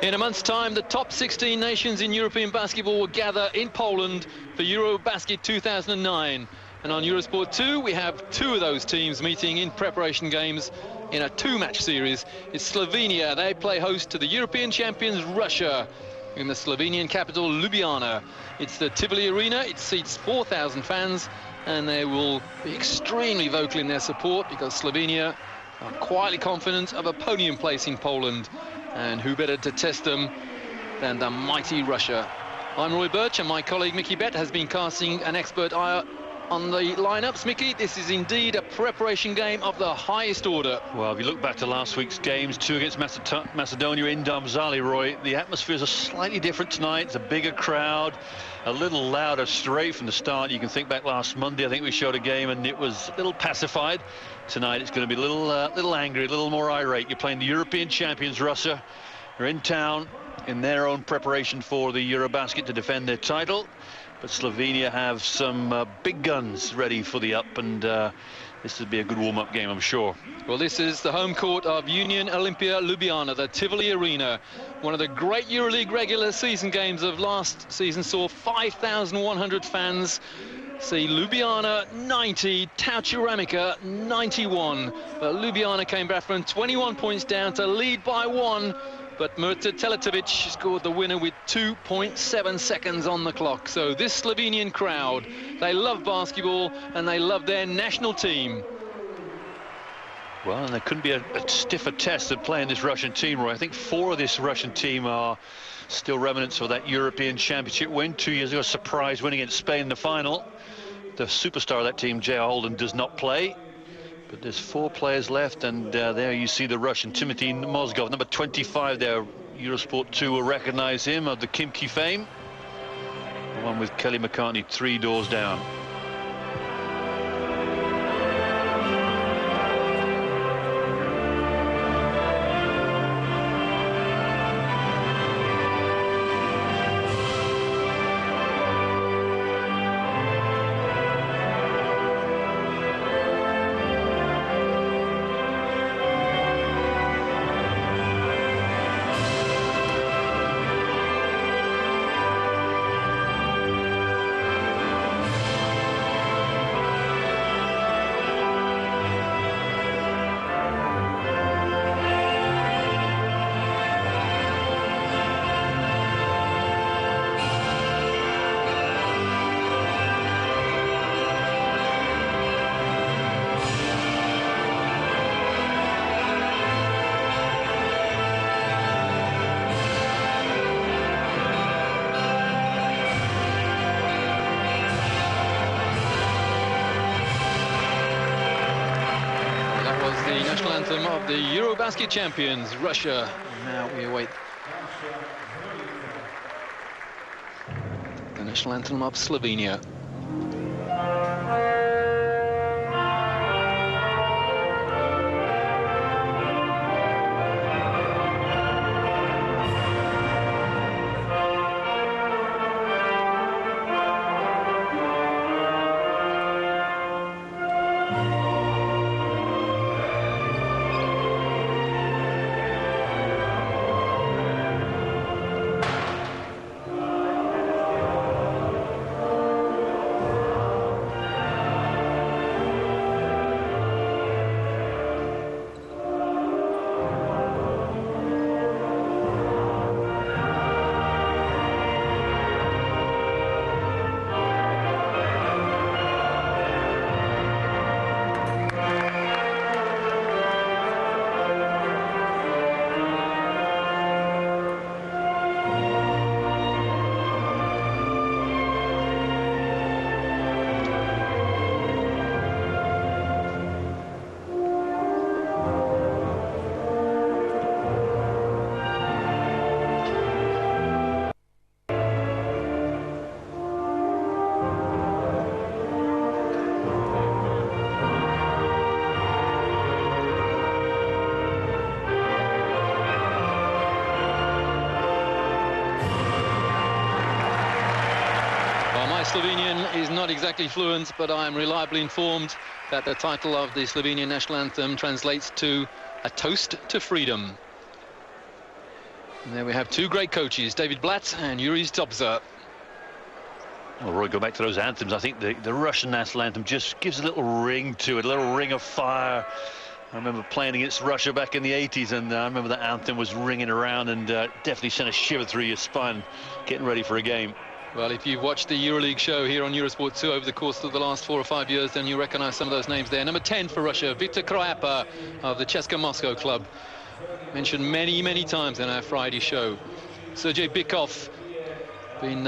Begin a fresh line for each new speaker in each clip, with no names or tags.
In a month's time, the top 16 nations in European basketball will gather in Poland for Eurobasket 2009. And on Eurosport 2, we have two of those teams meeting in preparation games in a two-match series. It's Slovenia. They play host to the European champions Russia in the Slovenian capital Ljubljana. It's the Tivoli Arena. It seats 4,000 fans, and they will be extremely vocal in their support because Slovenia are quietly confident of a podium place in Poland. And who better to test them than the mighty Russia? I'm Roy Birch, and my colleague Mickey Bett has been casting an expert eye on the lineups. Mickey, this is indeed a preparation game of the highest order.
Well, if you look back to last week's games, 2 against Macedonia in Domžale, Roy, the atmospheres are slightly different tonight. It's a bigger crowd, a little louder straight from the start. You can think back last Monday, I think we showed a game and it was a little pacified. Tonight it's going to be a little angry, a little more irate. You're playing the European champions, Russia. They're in town in their own preparation for the Eurobasket to defend their title. But Slovenia have some big guns ready for the up, and this would be a good warm-up game, I'm sure.
Well, this is the home court of Union Olympia Ljubljana, the Tivoli Arena. One of the great EuroLeague regular season games of last season saw 5,100 fans. See Ljubljana 90, Tau Ceramica 91. But Ljubljana came back from 21 points down to lead by 1. But Mirta Teletovic scored the winner with 2.7 seconds on the clock. So this Slovenian crowd, they love basketball and they love their national team.
Well, and there couldn't be a stiffer test than playing this Russian team, Roy. I think 4 of this Russian team are still remnants of that European Championship win 2 years ago, a surprise win against Spain in the final. The superstar of that team, J.R. Holden, does not play. But there's 4 players left, and there you see the Russian Timothy Mozgov, number 25 there. Eurosport 2 will recognize him of the Khimki fame. The one with Kelly McCartney 3 doors down.
The national anthem of the Eurobasket champions, Russia. Now we await the national anthem of Slovenia. Slovenian is not exactly fluent, but I am reliably informed that the title of the Slovenian national anthem translates to a toast to freedom. And there we have two great coaches, David Blatt and Yuri Stobza.
Well, Roy, go back to those anthems. I think the Russian national anthem just gives a little ring to it, a little ring of fire. I remember playing against Russia back in the 80s, and I remember that anthem was ringing around and definitely sent a shiver through your spine getting ready for a game.
Well, if you've watched the EuroLeague show here on Eurosport 2 over the course of the last 4 or 5 years, then you recognize some of those names there. Number 10 for Russia, Viktor Kroyapa of the CSKA Moscow club. Mentioned many, many times in our Friday show. Sergei Bykov, been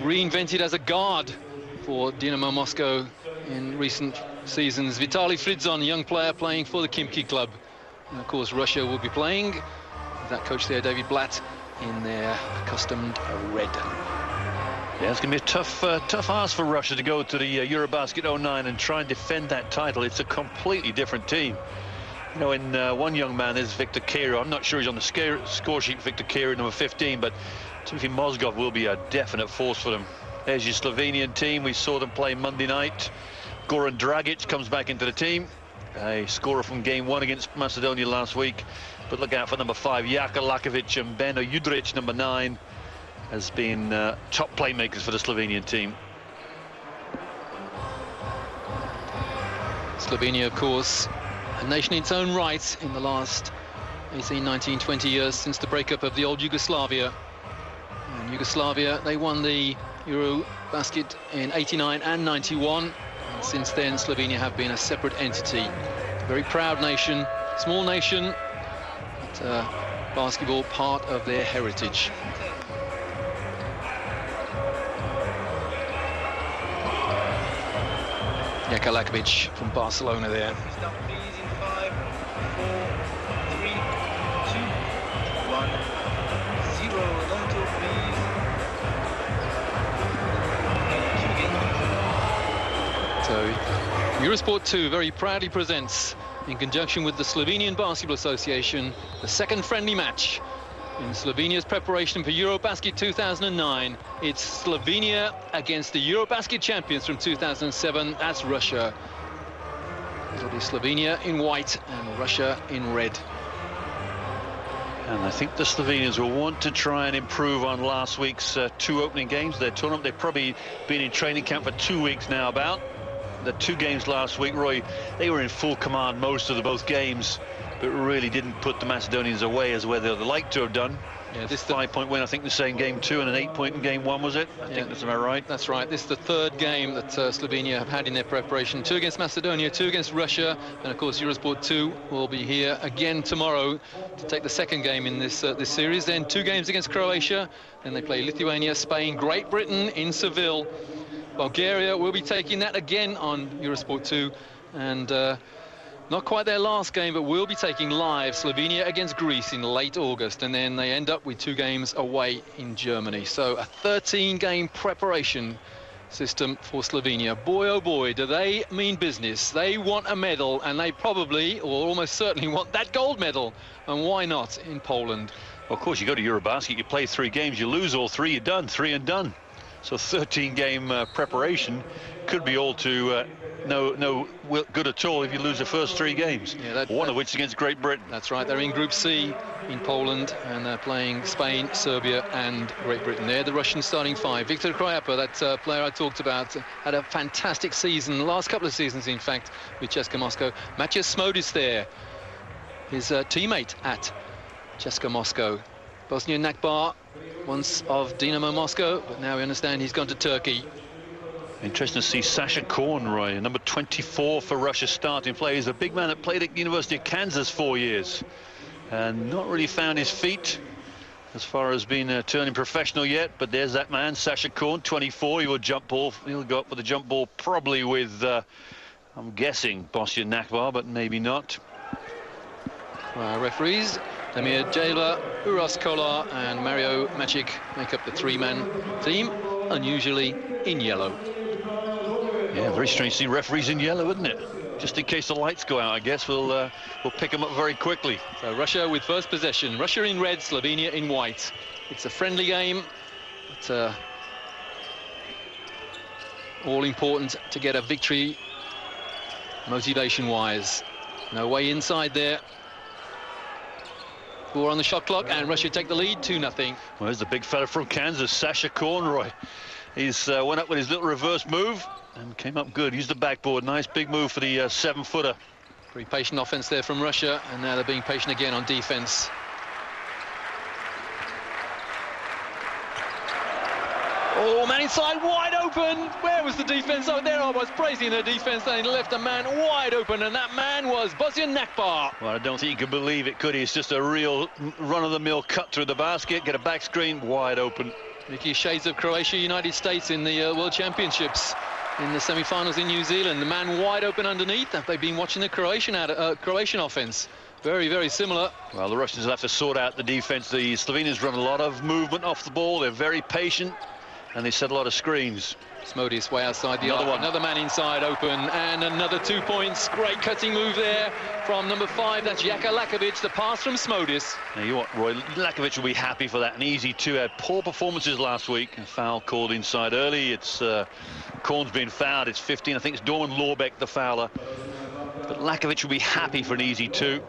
reinvented as a guard for Dynamo Moscow in recent seasons. Vitaly Fridzon, young player playing for the Khimki club. And of course, Russia will be playing with that coach there, David Blatt, in their accustomed red.
Yeah, it's going to be a tough ask for Russia to go to the Eurobasket 09 and try and defend that title. It's a completely different team. You know, in one young man is Viktor Kira. I'm not sure he's on the score sheet, Viktor Kira, number 15, but Timothy Mozgov will be a definite force for them. There's your Slovenian team. We saw them play Monday night. Goran Dragic comes back into the team, a scorer from game 1 against Macedonia last week. But look out for number 5, Jaka Lakovic, and Beno Judric, number 9, has been top playmakers for the Slovenian team.
Slovenia, of course, a nation in its own right in the last 18, 19, 20 years since the breakup of the old Yugoslavia. And Yugoslavia, they won the Eurobasket in 89 and 91. And since then, Slovenia have been a separate entity. A very proud nation, small nation, but basketball part of their heritage. Jaka Lakovic from Barcelona there.
Stop please in 5, 4, 3, 2, 1, 0. Long two, please.
So Eurosport 2 very proudly presents, in conjunction with the Slovenian Basketball Association, the second friendly match in Slovenia's preparation for Eurobasket 2009. It's Slovenia against the Eurobasket champions from 2007. That's Russia. It'll be Slovenia in white and Russia in red.
And I think the Slovenians will want to try and improve on last week's 2 opening games. Their tournament, they've probably been in training camp for 2 weeks now about. The 2 games last week, Roy, they were in full command most of both games, but really didn't put the Macedonians away as where they'd like to have done. Yeah, this 5-point win, I think, the same game 2, and an 8-point in game 1, was it? I think that's about right.
That's right. This is the 3rd game that Slovenia have had in their preparation. 2 against Macedonia, 2 against Russia, and of course Eurosport 2 will be here again tomorrow to take the 2nd game in this this series. Then 2 games against Croatia, then they play Lithuania, Spain, Great Britain in Seville. Bulgaria will be taking that again on Eurosport 2, and not quite their last game, but we'll be taking live Slovenia against Greece in late August, and then they end up with 2 games away in Germany. So a 13-game preparation system for Slovenia. Boy, oh boy, do they mean business. They want a medal, and they probably, or almost certainly, want that gold medal. And why not in Poland?
Well, of course, you go to Eurobasket, you play 3 games, you lose all 3, you're done, 3 and done. So 13-game preparation could be all to no good at all if you lose the first 3 games. Yeah, one of which is against Great Britain.
That's right. They're in Group C in Poland, and they're playing Spain, Serbia, and Great Britain. They're the Russian starting 5. Viktor Kroyapa, that player I talked about, had a fantastic season, last couple of seasons, in fact, with CSKA Moscow. Matej Smodis there, his teammate at CSKA Moscow. Bosnian Nakbar, once of Dynamo Moscow, but now we understand he's gone to Turkey.
Interesting to see Sasha Korn, Roy, number 24 for Russia's starting player. He's a big man that played at University of Kansas 4 years and not really found his feet as far as being turning professional yet. But there's that man, Sasha Korn, 24. He will jump ball. He'll go up with a jump ball, probably with, I'm guessing, Bosnian Nakbar, but maybe not.
Referees, Damir Jayla, Uros Kolar and Mario Macic make up the 3-man team, unusually in yellow.
Yeah, very strange to see referees in yellow, isn't it? Just in case the lights go out, I guess we'll pick them up very quickly.
So Russia with first possession. Russia in red, Slovenia in white. It's a friendly game, but all important to get a victory motivation-wise. No way inside there. 4 on the shot clock, and Russia take the lead, 2-0.
Well, there's the big fella from Kansas, Sasha Kornroy. He's went up with his little reverse move and came up good. Used the backboard. Nice big move for the 7-footer.
Pretty patient offense there from Russia, and now they're being patient again on defense. Oh, man inside, wide open. Where was the defense? Oh, there I was praising the defense, and he left a man wide open, and that man was Bosnian Nakbar.
Well, I don't think you can believe it, could he? It's just a real run-of-the-mill cut through the basket, get a back screen, wide open.
Mickey, shades of Croatia, United States in the World Championships in the semi-finals in New Zealand. The man wide open underneath. They've been watching the Croatian offense. Very, very similar.
Well, the Russians will have to sort out the defense. The Slovenians run a lot of movement off the ball. They're very patient, and they set a lot of screens.
Smodis way outside the arc. Another man inside open, and another 2 points. Great cutting move there from number 5. That's Jaka Lakovic. The pass from Smodis.
Now you what, Roy? Lakovic will be happy for that. An easy 2. Had poor performances last week. A foul called inside early. It's Korn's been fouled. It's 15. I think it's Dorman Lorbeck, the fouler. But Lakovic will be happy for an easy 2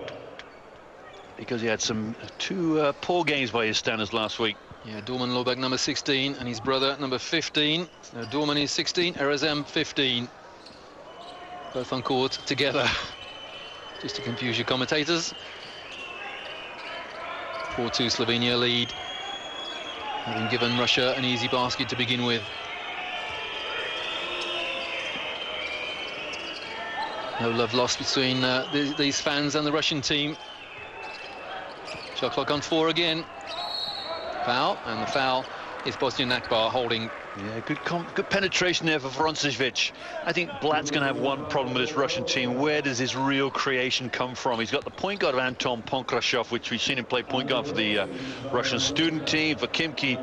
because he had some 2 poor games by his standards last week.
Yeah, Dorman Lorbeck, number 16, and his brother, number 15. So Dorman is 16, Erasem 15. Both on court together, just to confuse your commentators. 4-2 Slovenia lead, having given Russia an easy basket to begin with. No love lost between these fans and the Russian team. Shot clock on 4 again. Foul, and the foul is Bosnian Nakbar holding.
Yeah, good penetration there for Vroncic. I think Blatt's going to have one problem with this Russian team. Where does his real creation come from? He's got the point guard of Anton Ponkrashov, which we've seen him play point guard for the Russian student team, for Khimki,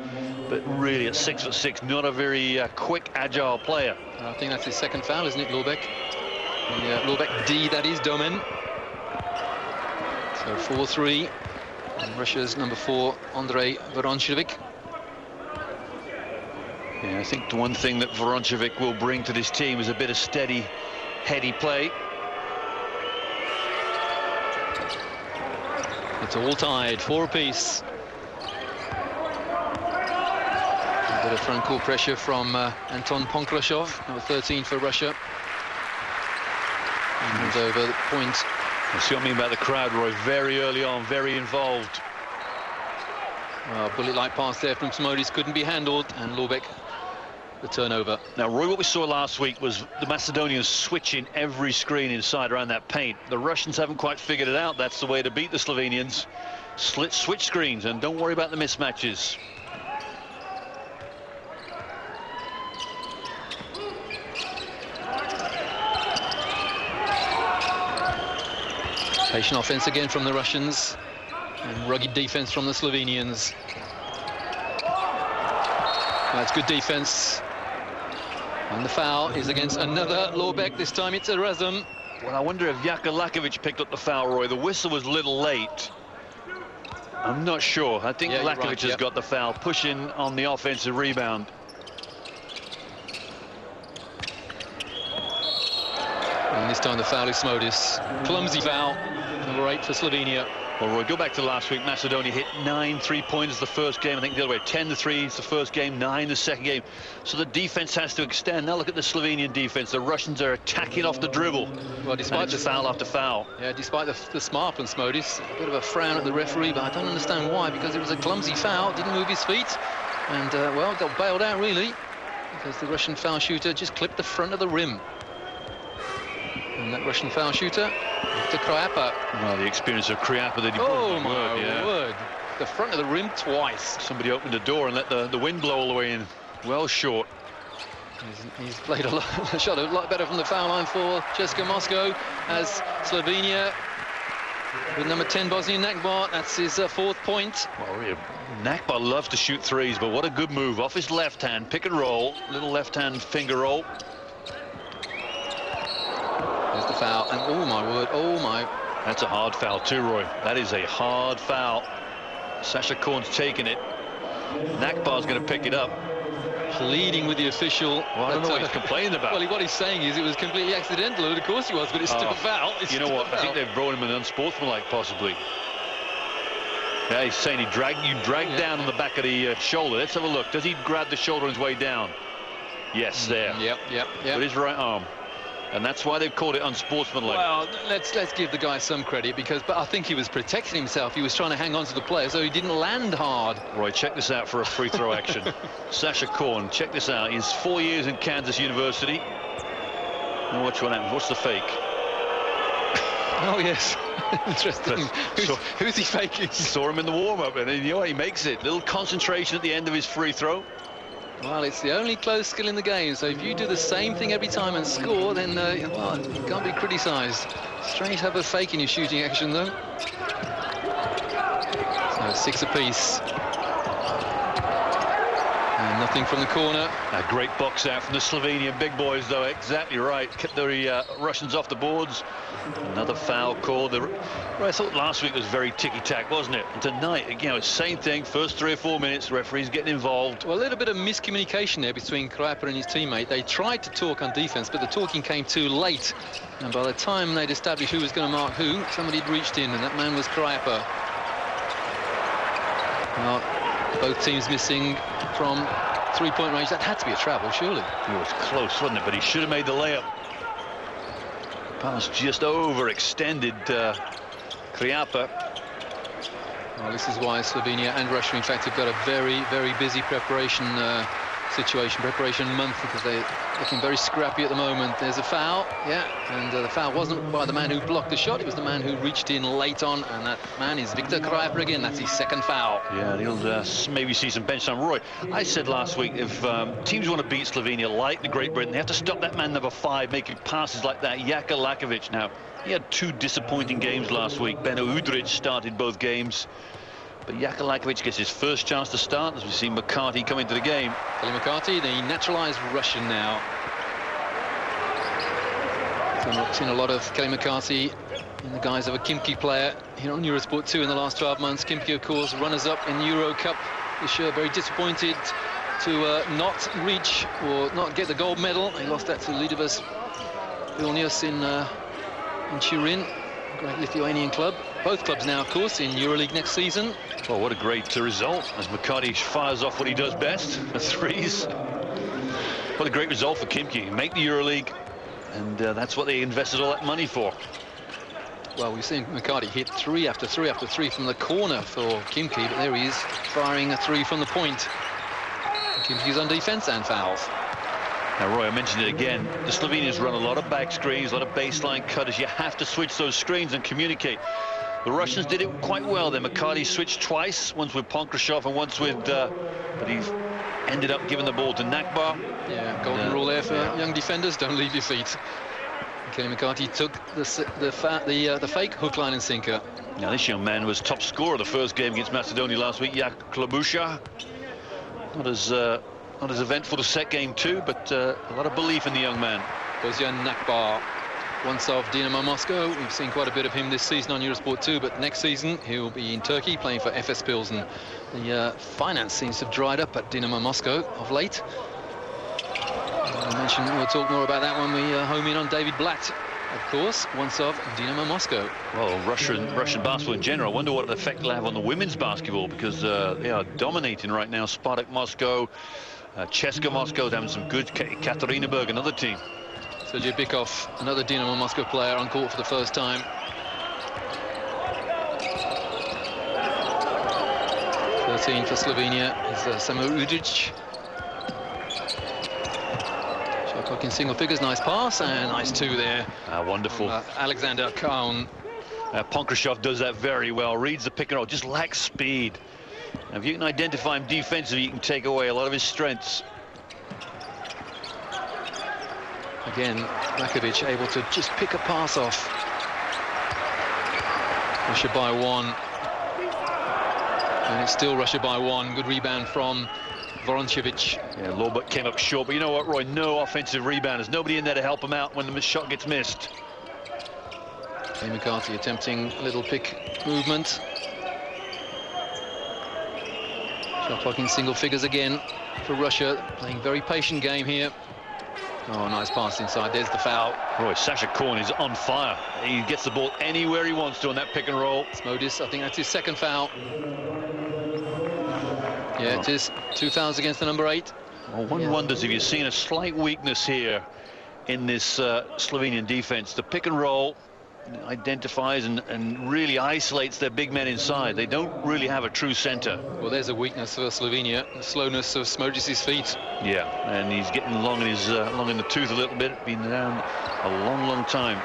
but really at 6'6", not a very quick, agile player.
I think that's his second foul, isn't it, Lorbeck? Yeah, Lorbeck D, that is Domen. So 4-3. And Russia's number 4, Andrei Voroncevic.
Yeah, I think the one thing that Voroncevic will bring to this team is a bit of steady, heady play.
It's all tied, 4 apiece. A bit of front court pressure from Anton Ponkrashov, number 13 for Russia. And moves over the point.
You see what I mean about the crowd, Roy? Very early on, very involved.
Well, bullet-like pass there from Smodis couldn't be handled, and Lorbeck the turnover.
Now, Roy, what we saw last week was the Macedonians switching every screen inside around that paint. The Russians haven't quite figured it out. That's the way to beat the Slovenians. Switch screens, and don't worry about the mismatches.
Patient offense again from the Russians, and rugged defense from the Slovenians. That's good defense. And the foul is against another Lorbeck. This time it's Erasem.
Well, I wonder if Jaka Lakovic picked up the foul, Roy. The whistle was a little late. I'm not sure. I think Lakovic has got the foul, pushing on the offensive rebound.
And this time the foul is Smodis. Clumsy foul, number 8 for Slovenia.
Well, Roy, go back to last week. Macedonia hit 9 3-pointers the first game. I think the other way, 10 the threes the first game, 9 the second game. So the defense has to extend. Now look at the Slovenian defense. The Russians are attacking off the dribble. Well, despite the foul after foul.
Yeah, despite the smart from Smodis, a bit of a frown at the referee, but I don't understand why, because it was a clumsy foul, didn't move his feet, and well, got bailed out really, because the Russian foul shooter just clipped the front of the rim. And that Russian foul shooter, to Kriapa.
Well, the experience of Kriapa that he brought.
Oh my word. The front of the rim twice.
Somebody opened the door and let the wind blow all the way in. Well short.
He's played a shot a lot better from the foul line for Ceska Moscow, as Slovenia with number 10 Bosnian Nakbar. That's his 4th point.
Well, Nakbar loves to shoot threes, but what a good move off his left hand, pick and roll, little left hand finger roll.
There's the foul, and oh my word, oh my.
That's a hard foul too, Roy. That is a hard foul. Sasha Korn's taking it. Nakbar's going to pick it up.
Pleading with the official.
Well, I don't know what he's complaining about.
Well, what he's saying is it was completely accidental. Of course he was, but it's still a foul.
You know what? I think they've brought him an unsportsmanlike, possibly. Yeah, he's saying you dragged down on the back of the shoulder. Let's have a look. Does he grab the shoulder on his way down? Yes, there.
Yep.
With his right arm. And that's why they've called it unsportsmanlike.
Well, let's give the guy some credit, but I think he was protecting himself. He was trying to hang on to the player, so he didn't land hard.
Roy, check this out for a free throw action. Sasha Korn, check this out. He's 4 years in Kansas University. Now watch what happens. What's the fake?
Oh, yes. Interesting. Who's he faking?
Saw him in the warm-up, and he makes it. Little concentration at the end of his free throw.
Well, it's the only close skill in the game, so if you do the same thing every time and score, then well, you can't be criticised. Strange to have a fake in your shooting action, though. So 6 apiece. And nothing from the corner.
A great box out from the Slovenian big boys, though. Exactly right. Kept the Russians off the boards. Another foul call. I thought last week was very ticky-tack, wasn't it? And tonight, again, same thing. First 3 or 4 minutes, referees getting involved.
Well, a little bit of miscommunication there between Kraper and his teammate. They tried to talk on defense, but the talking came too late. And by the time they'd established who was going to mark who, somebody had reached in, and that man was Kraper. Well, both teams missing from 3-point range. That had to be a travel, surely.
It was close, wasn't it? But he should have made the layup. Pass just overextended Kriapa.
Well, this is why Slovenia and Russia, in fact, have got a very, very busy preparation preparation month, because they're looking very scrappy at the moment. There's a foul, and the foul wasn't by the man who blocked the shot. It was the man who reached in late on, and that man is Viktor Kraper again. That's his second foul.
Yeah, he'll maybe see some bench time. Roy, I said last week, if teams want to beat Slovenia like the Great Britain, they have to stop that man number 5 making passes like that, Jaka Lakovic. Now, he had 2 disappointing games last week. Beno Udrich started both games. But Jaka Lakovic gets his first chance to start, as we see McCarthy come into the game.
Kelly McCarthy, the naturalised Russian now. So I've seen a lot of Kelly McCarthy in the guise of a Khimki player here on Eurosport 2 in the last 12 months. Khimki, of course, runners-up in the Euro Cup this year. Very disappointed to not reach or not get the gold medal. He lost that to Lietuvos Vilnius in Turin. Great Lithuanian club. Both clubs now, of course, in EuroLeague next season.
Well, what a great result as McCarthy fires off what he does best, the threes. What a great result for Khimki. Make the EuroLeague, and that's what they invested all that money for.
Well, we've seen McCarthy hit 3 after 3 after 3 from the corner for Khimki, but there he is, firing a 3 from the point. Khimki's on defense and fouls.
Now, Roy, I mentioned it again. The Slovenians run a lot of back screens, a lot of baseline cutters. You have to switch those screens and communicate. The Russians did it quite well there. McCarthy switched twice, once with Ponkrashov and once with... but he ended up giving the ball to Nakbar.
Yeah, golden rule there for young defenders. Don't leave your feet. Kelly McCarthy took the fake hook, line and sinker.
Now, this young man was top scorer of the first game against Macedonia last week, Jak Klobusha. Not as eventful the set game too, but a lot of belief in the young man.
Bojan Nakbar, once of Dinamo Moscow. We've seen quite a bit of him this season on Eurosport 2, but next season he'll be in Turkey playing for Efes Pilsen. The finance seems to have dried up at Dinamo Moscow of late. I mentioned we'll talk more about that when we home in on David Blatt, of course, once of Dinamo Moscow.
Well, Russian basketball in general. I wonder what effect it'll have on the women's basketball, because they are dominating right now. Spartak Moscow, Cheska Moscow having some good. Katerinburg, another team.
Sergei Bykov, another Dinamo Moscow player on court for the first time. 13 for Slovenia is Samo Udic. Shot clock in single figures, nice pass, and nice 2 there.
Wonderful.
Alexander Kaun.
Ponkrashov does that very well, reads the pick and roll, just lacks speed. Now, if you can identify him defensively, you can take away a lot of his strengths.
Again, Lakovic able to just pick a pass off. Russia by 1. And it's still Russia by 1. Good rebound from Voroncevic.
Yeah, Lobot came up short, but you know what, Roy? No offensive rebounders. Nobody in there to help him out when the shot gets missed.
Kelly McCarthy attempting a little pick movement. Shot clock in single figures again for Russia. Playing very patient game here. Oh, nice pass inside. There's the foul.
Roy, Sasha Korn is on fire. He gets the ball anywhere he wants to on that pick and roll.
Modis, I think that's his second foul. Yeah, it is. 2 fouls against the number 8.
Well, one wonders if you've seen a slight weakness here in this Slovenian defense. The pick and roll identifies and really isolates their big men inside. They don't really have a true center.
Well, there's a weakness for Slovenia, the slowness of Smodis' feet.
Yeah, and he's getting long in his long in the tooth a little bit. Been down a long time.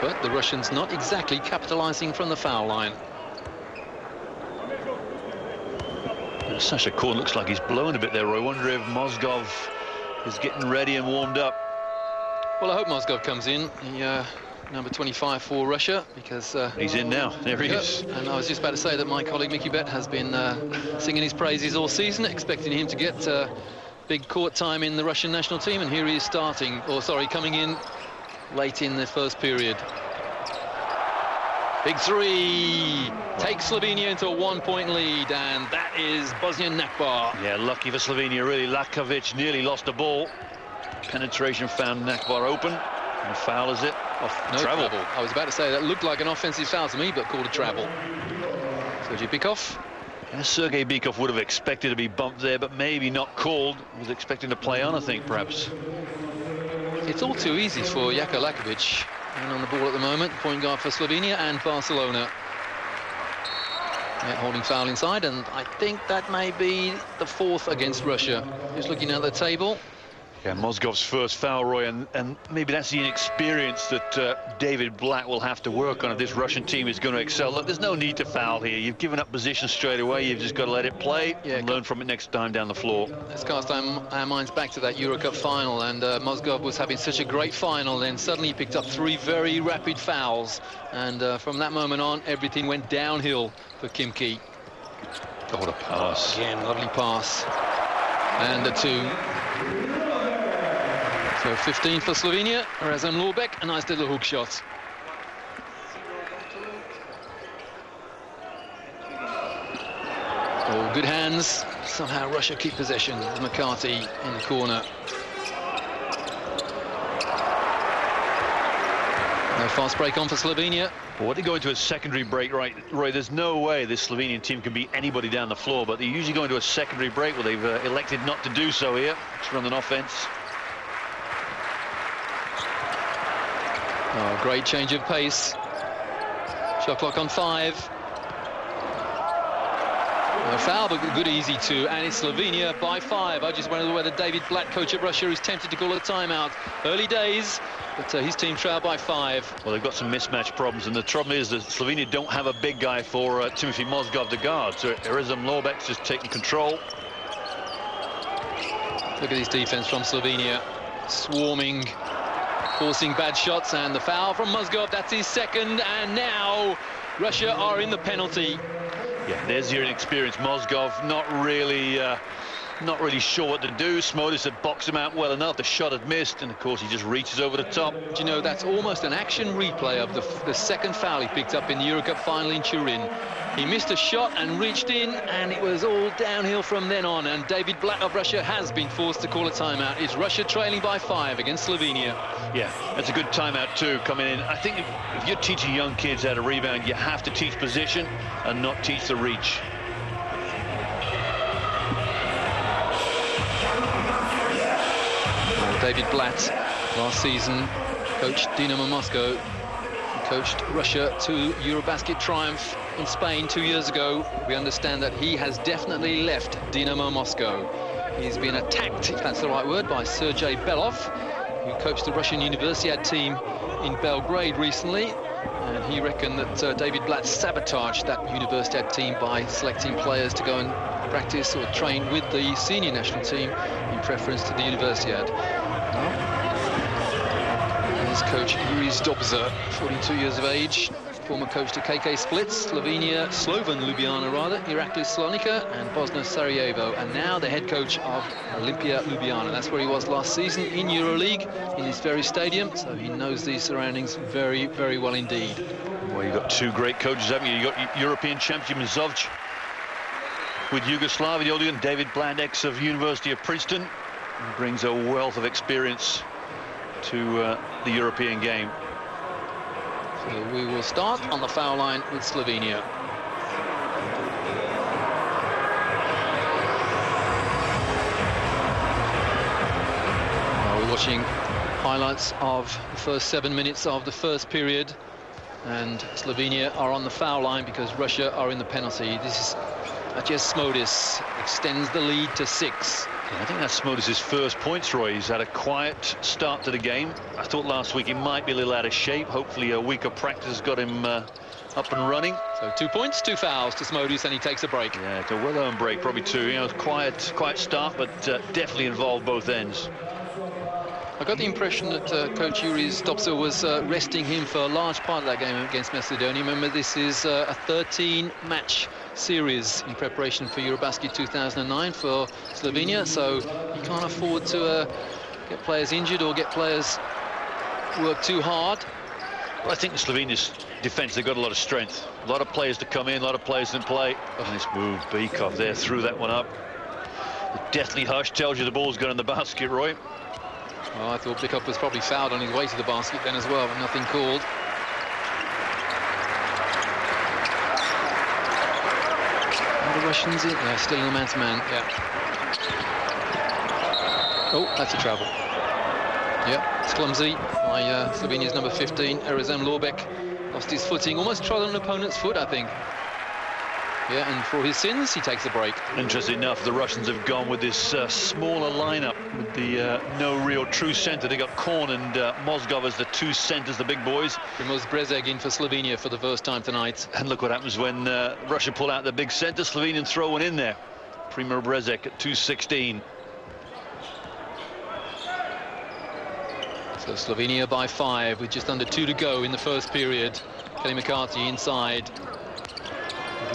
But the Russians not exactly capitalizing from the foul line.
Sasha Korn looks like he's blowing a bit there, Roy. I wonder if Mozgov is getting ready and warmed up.
Well, I hope Mozgov comes in, the number 25 for Russia, because...
he's in now. There he is.
And I was just about to say that my colleague Mickey Bett has been singing his praises all season, expecting him to get big court time in the Russian national team, and here he is starting, or sorry, coming in late in the first period. Big three takes Slovenia into a 1-point lead, and that is Bosnian Nakbar.
Yeah, lucky for Slovenia, really. Lakovic nearly lost the ball. Penetration found Nakbar open. And a foul, is it?
No travel. I was about to say that looked like an offensive foul to me, but called a travel. Sergei Bykov.
Yeah, Sergei Bykov would have expected to be bumped there, but maybe not called. Was expecting to play on, I think, perhaps.
It's all too easy for Jaka Lakovic. And on the ball at the moment, point guard for Slovenia and Barcelona. Yeah, holding foul inside, and I think that may be the 4th against Russia. Just looking at the table.
Yeah, Mozgov's first foul, Roy, and maybe that's the inexperience that David Blatt will have to work on if this Russian team is going to excel. Look, there's no need to foul here. You've given up position straight away. You've just got to let it play and learn from it next time down the floor. Let's
cast our minds back to that Euro Cup final, and Mozgov was having such a great final, then suddenly he picked up 3 very rapid fouls, and from that moment on, everything went downhill for Kimki.
Oh, what a pass.
Again, lovely pass. And the 2. So 15 for Slovenia. Razan Lorbeck, a nice little hook shot. Oh, good hands. Somehow Russia keep possession with McCarthy in the corner. No fast break on for Slovenia.
Well, what they go into a secondary break, right, Roy, there's no way this Slovenian team can beat anybody down the floor, but they usually go into a secondary break. Well, they've elected not to do so here. Let's run an offense.
Oh, great change of pace. Shot clock on 5. A foul, but good easy 2, and it's Slovenia by 5. I just wondered whether David Blatt, coach at Russia, is tempted to call a timeout. Early days, but his team trail by 5.
Well, they've got some mismatch problems, and the trouble is that Slovenia don't have a big guy for Timothy Mozgov to guard, so Razan Lorbeck's just taking control.
Look at this defense from Slovenia, swarming, forcing bad shots, and the foul from Mozgov. That's his second, and now Russia are in the penalty.
Yeah, there's your inexperienced Mozgov, not really sure what to do. Smodis had boxed him out well enough. The shot had missed, and of course he just reaches over the top.
Do you know, that's almost an action replay of the second foul he picked up in the Euro Cup final in Turin. He missed a shot and reached in, and it was all downhill from then on. And David Blatt of Russia has been forced to call a timeout. It's Russia trailing by 5 against Slovenia.
Yeah, that's a good timeout too, coming in. I think if you're teaching young kids how to rebound, you have to teach position and not teach the reach.
David Blatt, last season, coached Dinamo Moscow. He coached Russia to Eurobasket triumph in Spain 2 years ago. We understand that he has definitely left Dinamo Moscow. He's been attacked, if that's the right word, by Sergei Belov, who coached the Russian Universiad team in Belgrade recently. And he reckoned that David Blatt sabotaged that Universiad team by selecting players to go and practice or train with the senior national team in preference to the Universiad. And his coach, Yuri Zdobza, 42 years of age, former coach to KK Split, Slovan Ljubljana rather, Iraklis Salonika and Bosna Sarajevo, and now the head coach of Olimpia Ljubljana. That's where he was last season in EuroLeague, in this very stadium, so he knows these surroundings very, very well indeed.
Well, you've got 2 great coaches, haven't you? You've got European champion Zovc with Yugoslavia, the old David Blatt, ex of University of Princeton. He brings a wealth of experience to the European game.
So we will start on the foul line with Slovenia. We're watching highlights of the first 7 minutes of the first period, and Slovenia are on the foul line because Russia are in the penalty. This is Smodis extends the lead to 6.
Yeah, I think that's Smodis' first points, Roy. He's had a quiet start to the game. I thought last week he might be a little out of shape. Hopefully a week of practice has got him up and running.
So 2 points, 2 fouls to Smodis, and he takes a break.
Yeah, it's a well-earned break, probably 2. You know, quiet start, but definitely involved both ends.
I got the impression that coach Yuri Stopsa was resting him for a large part of that game against Macedonia. Remember, this is a 13-match series in preparation for Eurobasket 2009 for Slovenia, so you can't afford to get players injured or get players work too hard.
Well, I think the Slovenia's defence, they've got a lot of strength. A lot of players to come in, a lot of players to play. Oh, nice move, Beekov there, threw that one up. The deathly hush tells you the ball's going in the basket, Roy.
Well, I thought Beekov was probably fouled on his way to the basket then as well, but nothing called. Are the Russians in? Yeah, still in the man-to-man, yeah. Oh, that's a travel. Yeah, it's clumsy by Slovenia's number 15, Erazem Lorbek. Lost his footing, almost trod on an opponent's foot, I think. Yeah, and for his sins, he takes a break.
Interesting enough, the Russians have gone with this smaller lineup with the no real true centre. They got Korn and Mozgov as the 2 centres, the big boys.
Primoz Brezek in for Slovenia for the first time tonight.
And look what happens when Russia pull out the big centre. Slovenian throw one in there. Primoz Brezek at 2:16.
So Slovenia by 5 with just under 2 to go in the first period. Kelly McCarthy inside.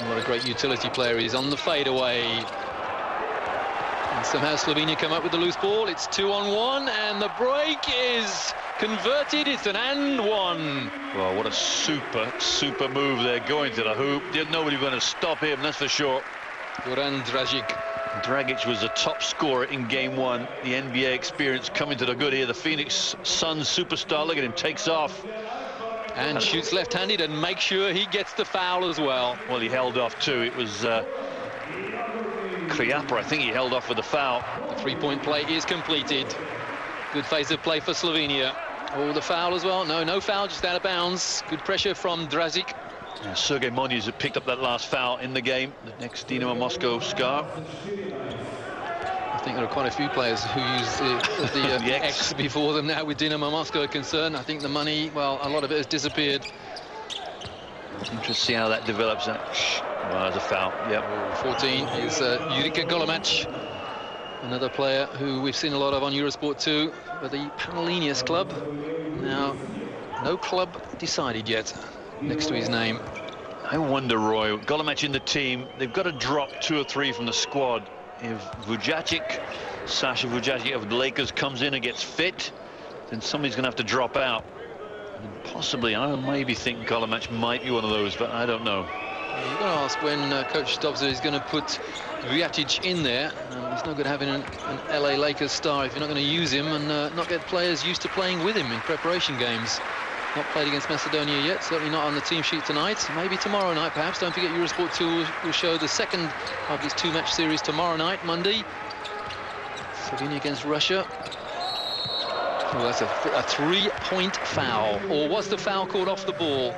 What a great utility player he is on the fadeaway. And somehow Slovenia come up with the loose ball. It's 2-on-1, and the break is converted. It's an and one.
Well, what a super move there, going to the hoop. Nobody going to stop him, that's for sure.
Goran Dragic.
Dragic was the top scorer in game 1. The NBA experience coming to the good here. The Phoenix Suns superstar, look at him, takes off.
And shoots left-handed and makes sure he gets the foul as well.
Well, he held off too. It was Kriapa, I think he held off with the foul.
The 3-point play is completed. Good phase of play for Slovenia. Oh, the foul as well. No foul, just out of bounds. Good pressure from Dragic.
Yeah, Sergei Moniz had picked up that last foul in the game. The next Dinamo Moscow star.
I think there are quite a few players who use the X before them now with Dinamo Moscow concerned. I think the money, well, a lot of it has disappeared.
Interesting to see how that develops. Well, there's a foul, yep.
14 is Jurica Golomach, another player who we've seen a lot of on Eurosport 2 for the Panellinius club. Now, no club decided yet next to his name.
I wonder, Roy, Golomach in the team, they've got to drop 2 or 3 from the squad. If Sasha Vujacic of the Lakers comes in and gets fit, then somebody's going to have to drop out. And possibly, I maybe think Golomach might be one of those, but I don't know.
You've got to ask when Coach Stopsa is going to put Vujacic in there. It's no good having an LA Lakers star if you're not going to use him and not get players used to playing with him in preparation games. Not played against Macedonia yet, certainly not on the team sheet tonight. Maybe tomorrow night, perhaps. Don't forget, Eurosport 2 will show the second of this 2-match series tomorrow night, Monday. Slovenia against Russia. Oh, that's a 3-point foul. Or was the foul called off the ball?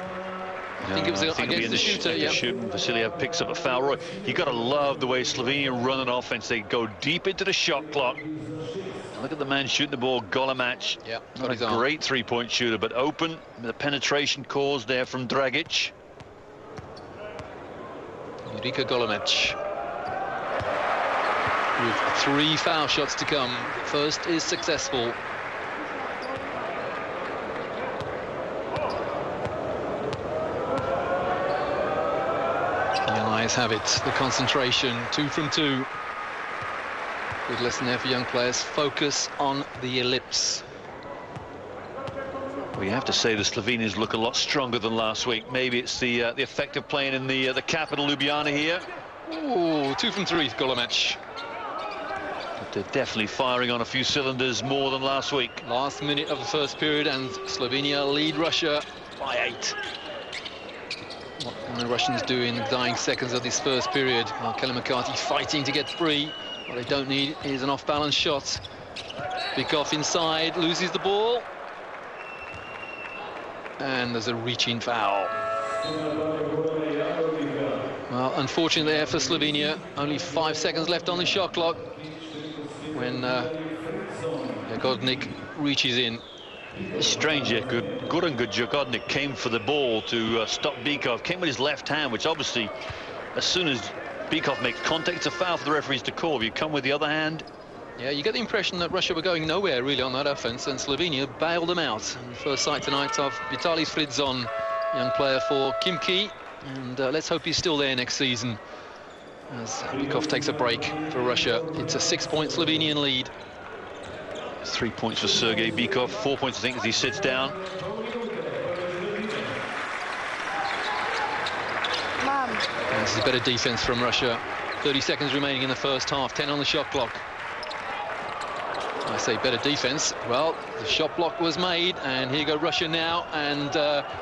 I think it was against the shooter, yeah.
Vasiliev picks up a foul. Roy, you got to love the way Slovenia run an offense. They go deep into the shot clock. Look at the man shooting the ball, Golomach.
Yeah,
not a great 3-point shooter, but open. The penetration caused there from Dragic.
Jurica Golomach with 3 foul shots to come. First is successful. The eyes have it. The concentration, 2 from 2. Good lesson there for young players. Focus on the ellipse.
Well, you have to say the Slovenians look a lot stronger than last week. Maybe it's the effect of playing in the capital, Ljubljana here.
Oh, 2 from 3, Golomach.
But they're definitely firing on a few cylinders more than last week.
Last minute of the first period, and Slovenia lead Russia by 8. What can the Russians do in the dying seconds of this first period? Well, Kelly McCarthy fighting to get free. What they don't need is an off-balance shot. Bikov inside, loses the ball. And there's a reaching foul. Well, unfortunately there for Slovenia, only 5 seconds left on the shot clock when Jagodnik reaches in.
It's strange here. Goran Jagodnik came for the ball to stop Bikov. Came with his left hand, which obviously, as soon as Bikov makes contact, it's a foul for the referees to call. If you come with the other hand.
Yeah, you get the impression that Russia were going nowhere really on that offense, and Slovenia bailed them out. And first sight tonight of Vitaly Fridzon, young player for Khimki, and let's hope he's still there next season as Bikov takes a break for Russia. It's a 6-point Slovenian lead.
3 points for Sergei Bikov, 4 points I think as he sits down.
And this is better defense from Russia. 30 seconds remaining in the first half, 10 on the shot clock. I say better defense. Well, the shot block was made, and here go Russia now, and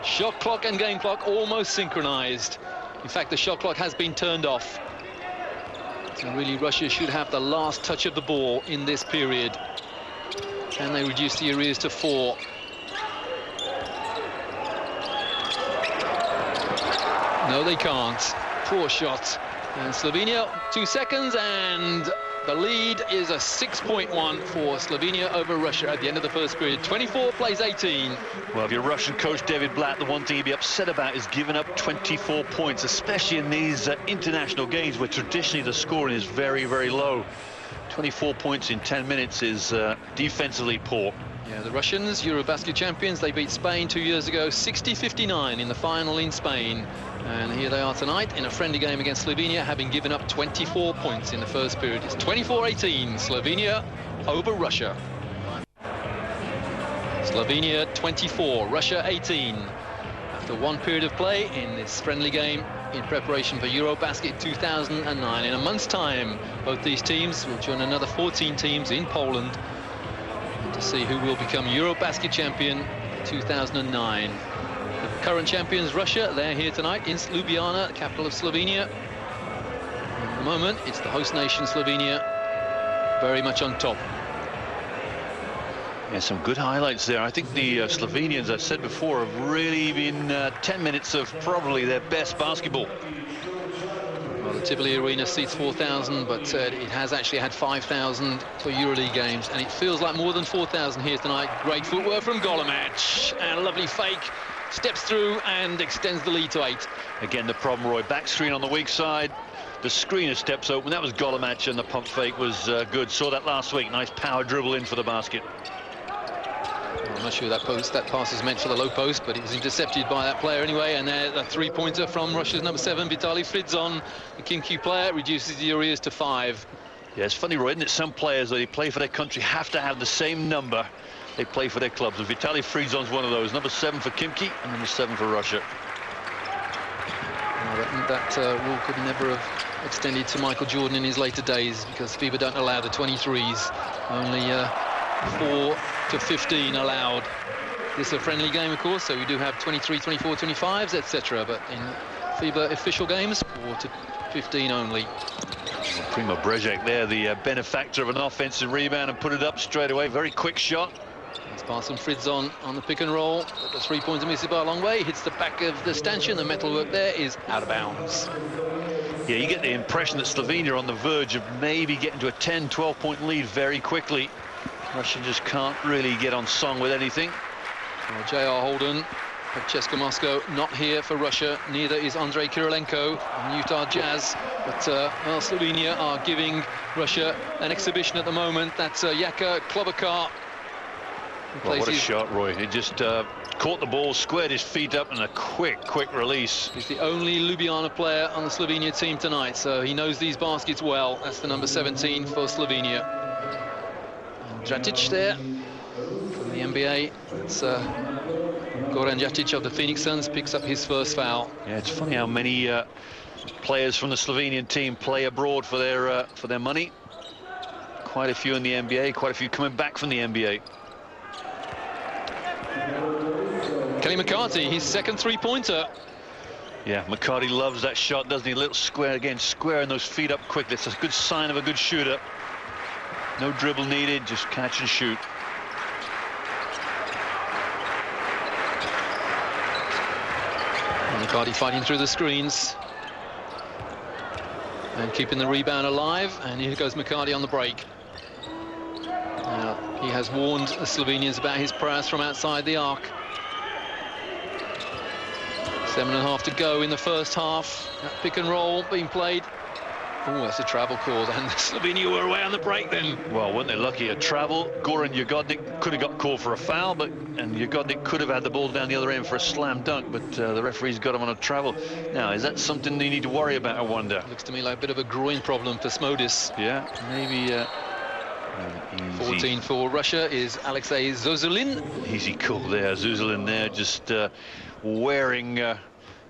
shot clock and game clock almost synchronized. In fact, the shot clock has been turned off. So really, Russia should have the last touch of the ball in this period. Can they reduce the arrears to 4? No, they can't. Poor shot. And Slovenia, 2 seconds, and the lead is a 6-point for Slovenia over Russia at the end of the first period. 24 plays 18.
Well, if you're Russian coach David Blatt, the one thing he'd be upset about is giving up 24 points, especially in these international games where traditionally the scoring is very, very low. 24 points in 10 minutes is defensively poor.
Yeah, the Russians, Eurobasket champions, they beat Spain 2 years ago, 60-59 in the final in Spain. And here they are tonight in a friendly game against Slovenia, having given up 24 points in the first period. It's 24-18, Slovenia over Russia. Slovenia 24, Russia 18. After 1 period of play in this friendly game in preparation for Eurobasket 2009. In a month's time, both these teams will join another 14 teams in Poland to see who will become Eurobasket champion 2009. The current champions, Russia, they're here tonight in Ljubljana, the capital of Slovenia. At the moment, it's the host nation, Slovenia, very much on top.
Yeah, some good highlights there. I think the Slovenians, I've said before, have really been 10 minutes of probably their best basketball.
Well, the Tivoli Arena seats 4,000, but it has actually had 5,000 for EuroLeague games, and it feels like more than 4,000 here tonight. Great footwork from Golomach, and a lovely fake. Steps through and extends the lead to 8.
Again, the problem, Roy, back screen on the weak side. The screener steps open. That was Golomach, and the pump fake was good. Saw that last week. Nice power dribble in for the basket.
I'm not sure that pass is meant for the low post, but it was intercepted by that player anyway. And there, the 3-pointer from Russia's number 7, Vitaly Fridzon, the Khimki player, reduces the arrears to 5.
Yeah, it's funny, Roy, isn't it? Some players, they play for their country, have to have the same number they play for their clubs. And Vitaly Fridzon's one of those. Number 7 for Khimki and number 7 for Russia.
Well, that rule could never have extended to Michael Jordan in his later days, because FIBA don't allow the 23s. Only 4 to 15 allowed. This is a friendly game, of course, so we do have 23, 24, 25s, etc. But in FIBA official games, 4 to 15 only.
Primo Brejek there, the benefactor of an offensive rebound, and put it up straight away. Very quick shot.
It's pass from Fridzon on the pick and roll. But the 3-pointer misses by a long way. Hits the back of the stanchion. The metalwork there is out of bounds.
Yeah, you get the impression that Slovenia are on the verge of maybe getting to a 10, 12-point lead very quickly. Russia just can't really get on song with anything.
Well, J.R. Holden of CSKA Moscow not here for Russia. Neither is Andrei Kirilenko of Utah Jazz. But well, Slovenia are giving Russia an exhibition at the moment. That's Jaka Klobuchar.
Well, what a shot, Roy. He just caught the ball, squared his feet up, and a quick release.
He's the only Ljubljana player on the Slovenia team tonight, so he knows these baskets well. That's the number 17 for Slovenia. And Djatic there from the NBA. It's Goran Djatic of the Phoenix Suns picks up his first foul.
Yeah, it's funny how many players from the Slovenian team play abroad for their money. quite a few in the NBA, quite a few coming back from the NBA.
Kelly McCarthy, his second three-pointer.
Yeah, McCarty loves that shot, doesn't he? A little square again, squaring those feet up quickly. It's a good sign of a good shooter. No dribble needed, just catch and shoot.
McCarty fighting through the screens and keeping the rebound alive. And here goes McCarty on the break. Now, he has warned the Slovenians about his prowess from outside the arc. 7.5 to go in the first half. That pick and roll being played. Oh, that's a travel call, and Slovenia were away on the break then.
Well, weren't they lucky? A travel. Goran Jagodnik could have got called for a foul, and Jagodnik could have had the ball down the other end for a slam dunk, but the referee's got him on a travel. Now, is that something you need to worry about, I wonder?
Looks to me like a bit of a groin problem for Smodis.
Yeah, maybe.
14 for Russia is Alexei Zuzulin.
Easy call there. Zuzulin there, just wearing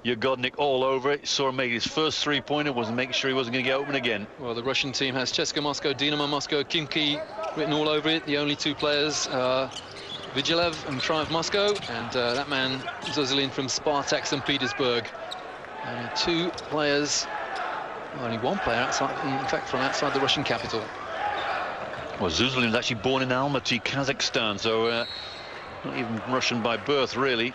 Jagodnik all over it. Saw him make his first three-pointer, wasn't making sure he wasn't going to get open again.
Well, the Russian team has CSKA Moscow, Dynamo Moscow, Khimki written all over it. The only two players, Vigilev and Triumph Moscow, and that man Zuzulin from Spartak St. Petersburg. Only two players, well, only one player outside, in fact, from outside the Russian capital.
Well, Zuzulin was actually born in Almaty, Kazakhstan, so not even Russian by birth, really.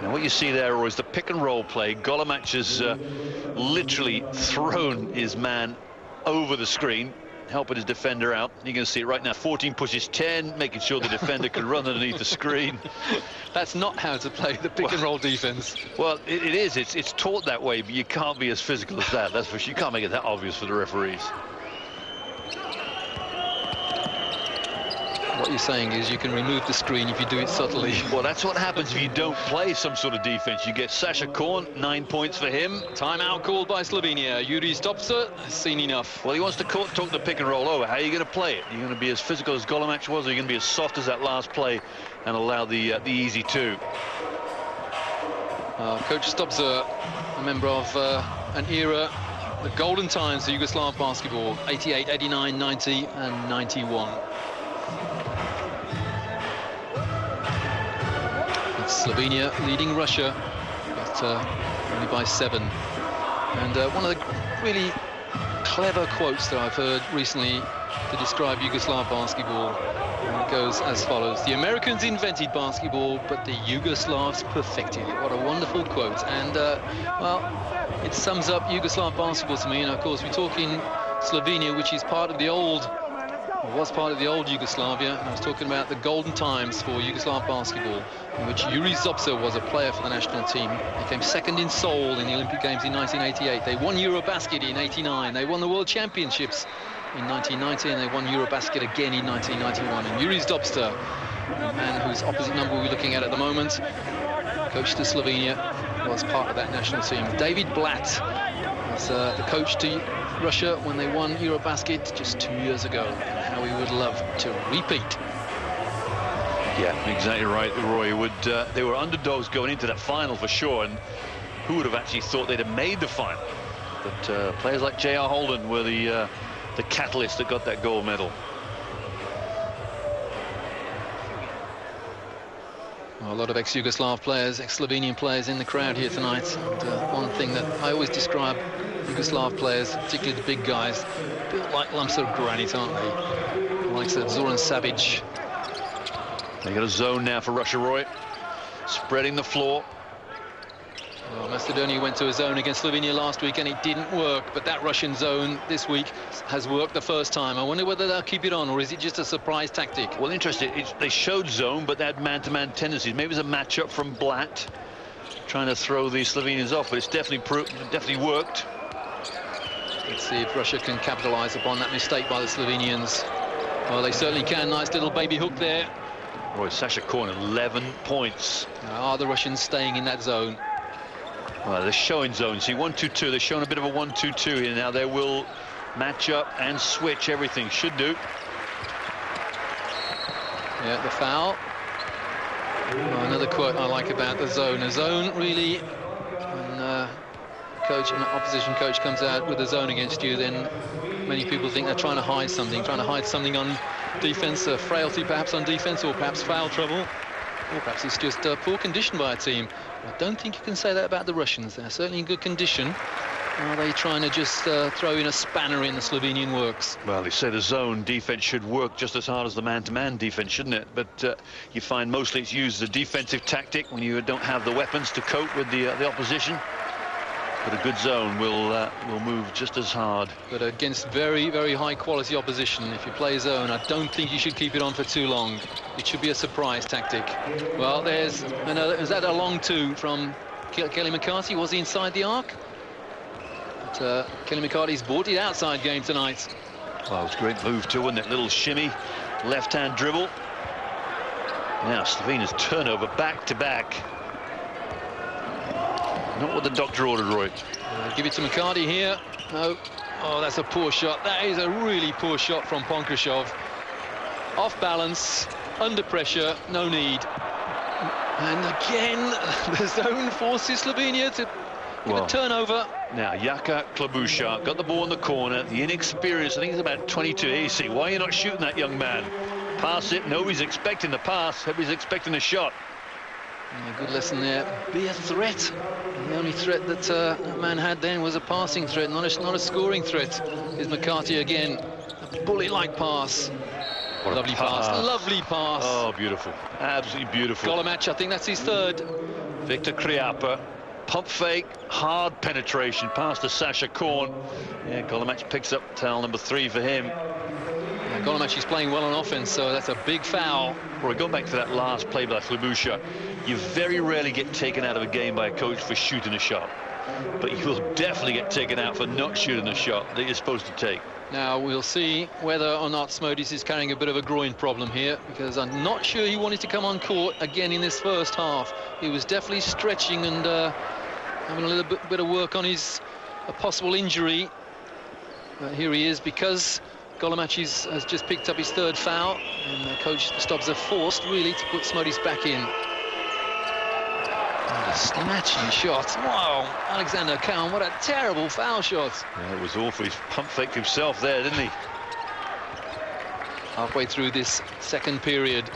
Now, what you see there is the pick and roll play. Golemach has literally thrown his man over the screen, helping his defender out. You're going to see it right now. 14 pushes 10, making sure the defender can run underneath the screen.
That's not how to play the pick and roll defense.
Well, it is. It's taught that way, but you can't be as physical as that. That's for sure. You can't make it that obvious for the referees.
What you're saying is you can remove the screen if you do it subtly.
Well, that's what happens if you don't play some sort of defense. You get Sasha Korn, 9 points for him.
Timeout called by Slovenia. Yuri Stopsa has seen enough.
Well, he wants to talk the pick and roll over. How are you going to play it? Are you going to be as physical as Golemach was, or are you going to be as soft as that last play and allow the easy two?
Coach Stopsa, a member of an era, the golden times of Yugoslav basketball, 88, 89, 90 and 91. Slovenia leading Russia, but only by 7. And one of the really clever quotes that I've heard recently to describe Yugoslav basketball, and it goes as follows: "The Americans invented basketball, but the Yugoslavs perfected it." What a wonderful quote. And well, it sums up Yugoslav basketball to me. And of course, we're talking Slovenia, which is part of the old, was part of the old Yugoslavia. And I was talking about the golden times for Yugoslav basketball, in which Yuri Zopsa was a player for the national team. They came second in Seoul in the Olympic Games in 1988. They won Eurobasket in 89. They won the World Championships in 1990, and they won Eurobasket again in 1991. And Yuri Zopsa, the man whose opposite number we're looking at the moment, coach to Slovenia, was part of that national team. David Blatt was the coach to Russia when they won Eurobasket just 2 years ago. And how we would love to repeat.
Yeah, exactly right, Roy. They were underdogs going into that final for sure, and who would have actually thought they'd have made the final? But players like J.R. Holden were the catalyst that got that gold medal.
Well, a lot of ex-Yugoslav players, ex-Slovenian players in the crowd here tonight. And one thing that I always describe Yugoslav players, particularly the big guys, built like lumps of granite, aren't they? Like Zoran Savic.
They got a zone now for Russia, Roy. Spreading the floor.
Well, Macedonia went to a zone against Slovenia last week and it didn't work, but that Russian zone this week has worked the first time. I wonder whether they'll keep it on, or is it just a surprise tactic?
Well, interesting. They showed zone, but they had man-to-man tendencies. Maybe it was a matchup from Blatt trying to throw the Slovenians off, but it's definitely worked.
Let's see if Russia can capitalize upon that mistake by the Slovenians. Well, they certainly can. Nice little baby hook there.
Roy, Sasha Korn, 11 points.
Are the Russians staying in that zone?
Well, they're showing zone. See, 1-2-2. They're showing a bit of a 1-2-2 here now. They will match up and switch everything. Should do.
Yeah, the foul. Oh, another quote I like about the zone. A zone, really, when an opposition coach comes out with a zone against you, then many people think they're trying to hide something on defense, frailty perhaps on defense, or perhaps foul trouble, or perhaps it's just poor condition by a team. I don't think you can say that about the Russians. They're certainly in good condition. Are they trying to just throw in a spanner in the Slovenian works?
Well, they say the zone defense should work just as hard as the man-to-man defense, shouldn't it? But you find mostly it's used as a defensive tactic when you don't have the weapons to cope with the opposition. But a good zone will move just as hard. But
against very, very high-quality opposition, if you play zone, I don't think you should keep it on for too long. It should be a surprise tactic. Well, there's another. Is that a long two from Kelly McCarthy? Was he inside the arc? But Kelly McCarthy's bought it outside game tonight.
Well, it was a great move too, wasn't it? Little shimmy, left-hand dribble. Now Slovenia's turnover back-to-back. Not what the doctor ordered, Roy.
Give it to McCarty here. No. Oh, that's a poor shot. That is a really poor shot from Ponkrashov. Off balance, under pressure, no need. And again, the zone forces Slovenia to give a turnover.
Now, Jaka Klobusha got the ball in the corner. The inexperience, I think he's about 22. Here you see, why are you not shooting that young man? Pass it. Nobody's expecting the pass. Everybody's expecting the shot.
A good lesson there. Be a threat. And the only threat that that man had then was a passing threat, not a scoring threat. Is McCarthy again. A bullet-like pass.
What
lovely pass. Lovely pass.
Oh, beautiful. Absolutely beautiful.
Golomac, I think that's his third.
Victor Kriapa. Pump fake, hard penetration past to Sasha Korn. Yeah, Golomac picks up towel number 3 for him.
Yeah, Golomac is playing well on offense, so that's a big foul.
Roy, go back to that last play by Klobusha. You very rarely get taken out of a game by a coach for shooting a shot, but you will definitely get taken out for not shooting a shot that you're supposed to take.
Now we'll see whether or not Smodis is carrying a bit of a groin problem here, because I'm not sure he wanted to come on court again in this first half. He was definitely stretching and having a little bit of work on his possible injury. But here he is, because Golomac has just picked up his third foul, and the coach stops are forced really to put Smodis back in. And a snatching shot. Wow, Alexander Kaun, what a terrible foul shot.
Yeah, it was awful. He's pump faked himself there, didn't he?
Halfway through this second period.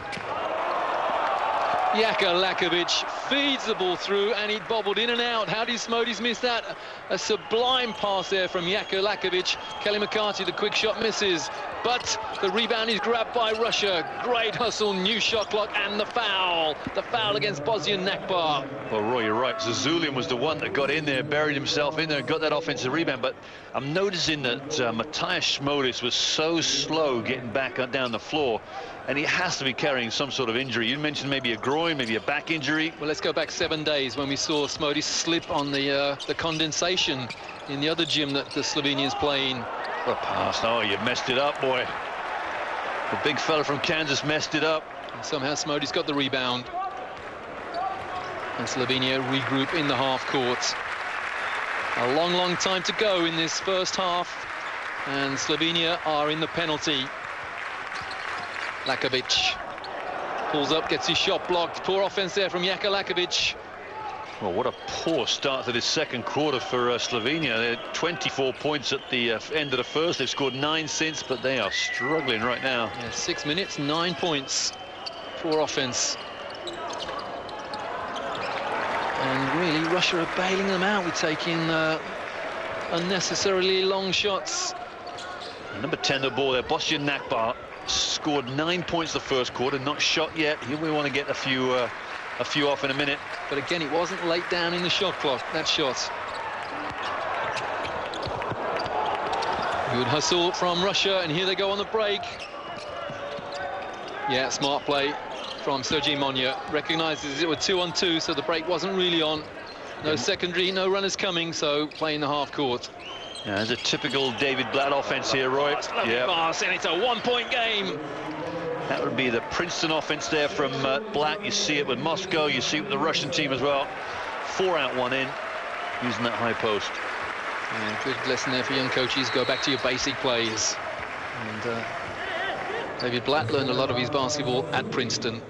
Jaka Lakovic feeds the ball through, and he bobbled in and out. How did Smodis miss that? A sublime pass there from Jaka Lakovic. Kelly McCarthy, the quick shot, misses, but the rebound is grabbed by Russia. Great hustle, new shot clock, and the foul. The foul against Bosnian Nakbar.
Well, Roy, you're right. Zazulian was the one that got in there, buried himself in there, and got that offensive rebound. But I'm noticing that Mateusz Smodis was so slow getting back down the floor, and he has to be carrying some sort of injury. You mentioned maybe a groin, maybe a back injury.
Well, let's go back 7 days when we saw Smodis slip on the condensation in the other gym that the Slovenians play in.
What a pass. Oh, you messed it up, boy. The big fella from Kansas messed it up.
And somehow Smodis got the rebound. And Slovenia regroup in the half court. A long, long time to go in this first half. And Slovenia are in the penalty. Lakovic pulls up, gets his shot blocked. Poor offense there from Jaka Lakovic.
Well, what a poor start to this second quarter for Slovenia. They had 24 points at the end of the first. They've scored 9 since, but they are struggling right now.
Yeah, 6 minutes, 9 points. Poor offense. And really, Russia are bailing them out with taking unnecessarily long shots.
And number 10, the ball there, Bosnian Nakbar, scored 9 points the first quarter, not shot yet. Here we want to get a few off in a minute.
But again, it wasn't late down in the shot clock, that shot. Good hustle from Russia, and here they go on the break. Yeah, smart play from Sergei Monya. Recognizes it were 2-on-2, so the break wasn't really on. No secondary, no runners coming, so playing the half court.
Yeah, there's a typical David Blatt offense here, Roy.
Yeah, pass, and it's a one-point game.
That would be the Princeton offense there from Blatt. You see it with Moscow, you see it with the Russian team as well. 4 out, 1 in, using that high post.
Yeah, good lesson there for young coaches. Go back to your basic plays. And David Blatt learned a lot of his basketball at Princeton,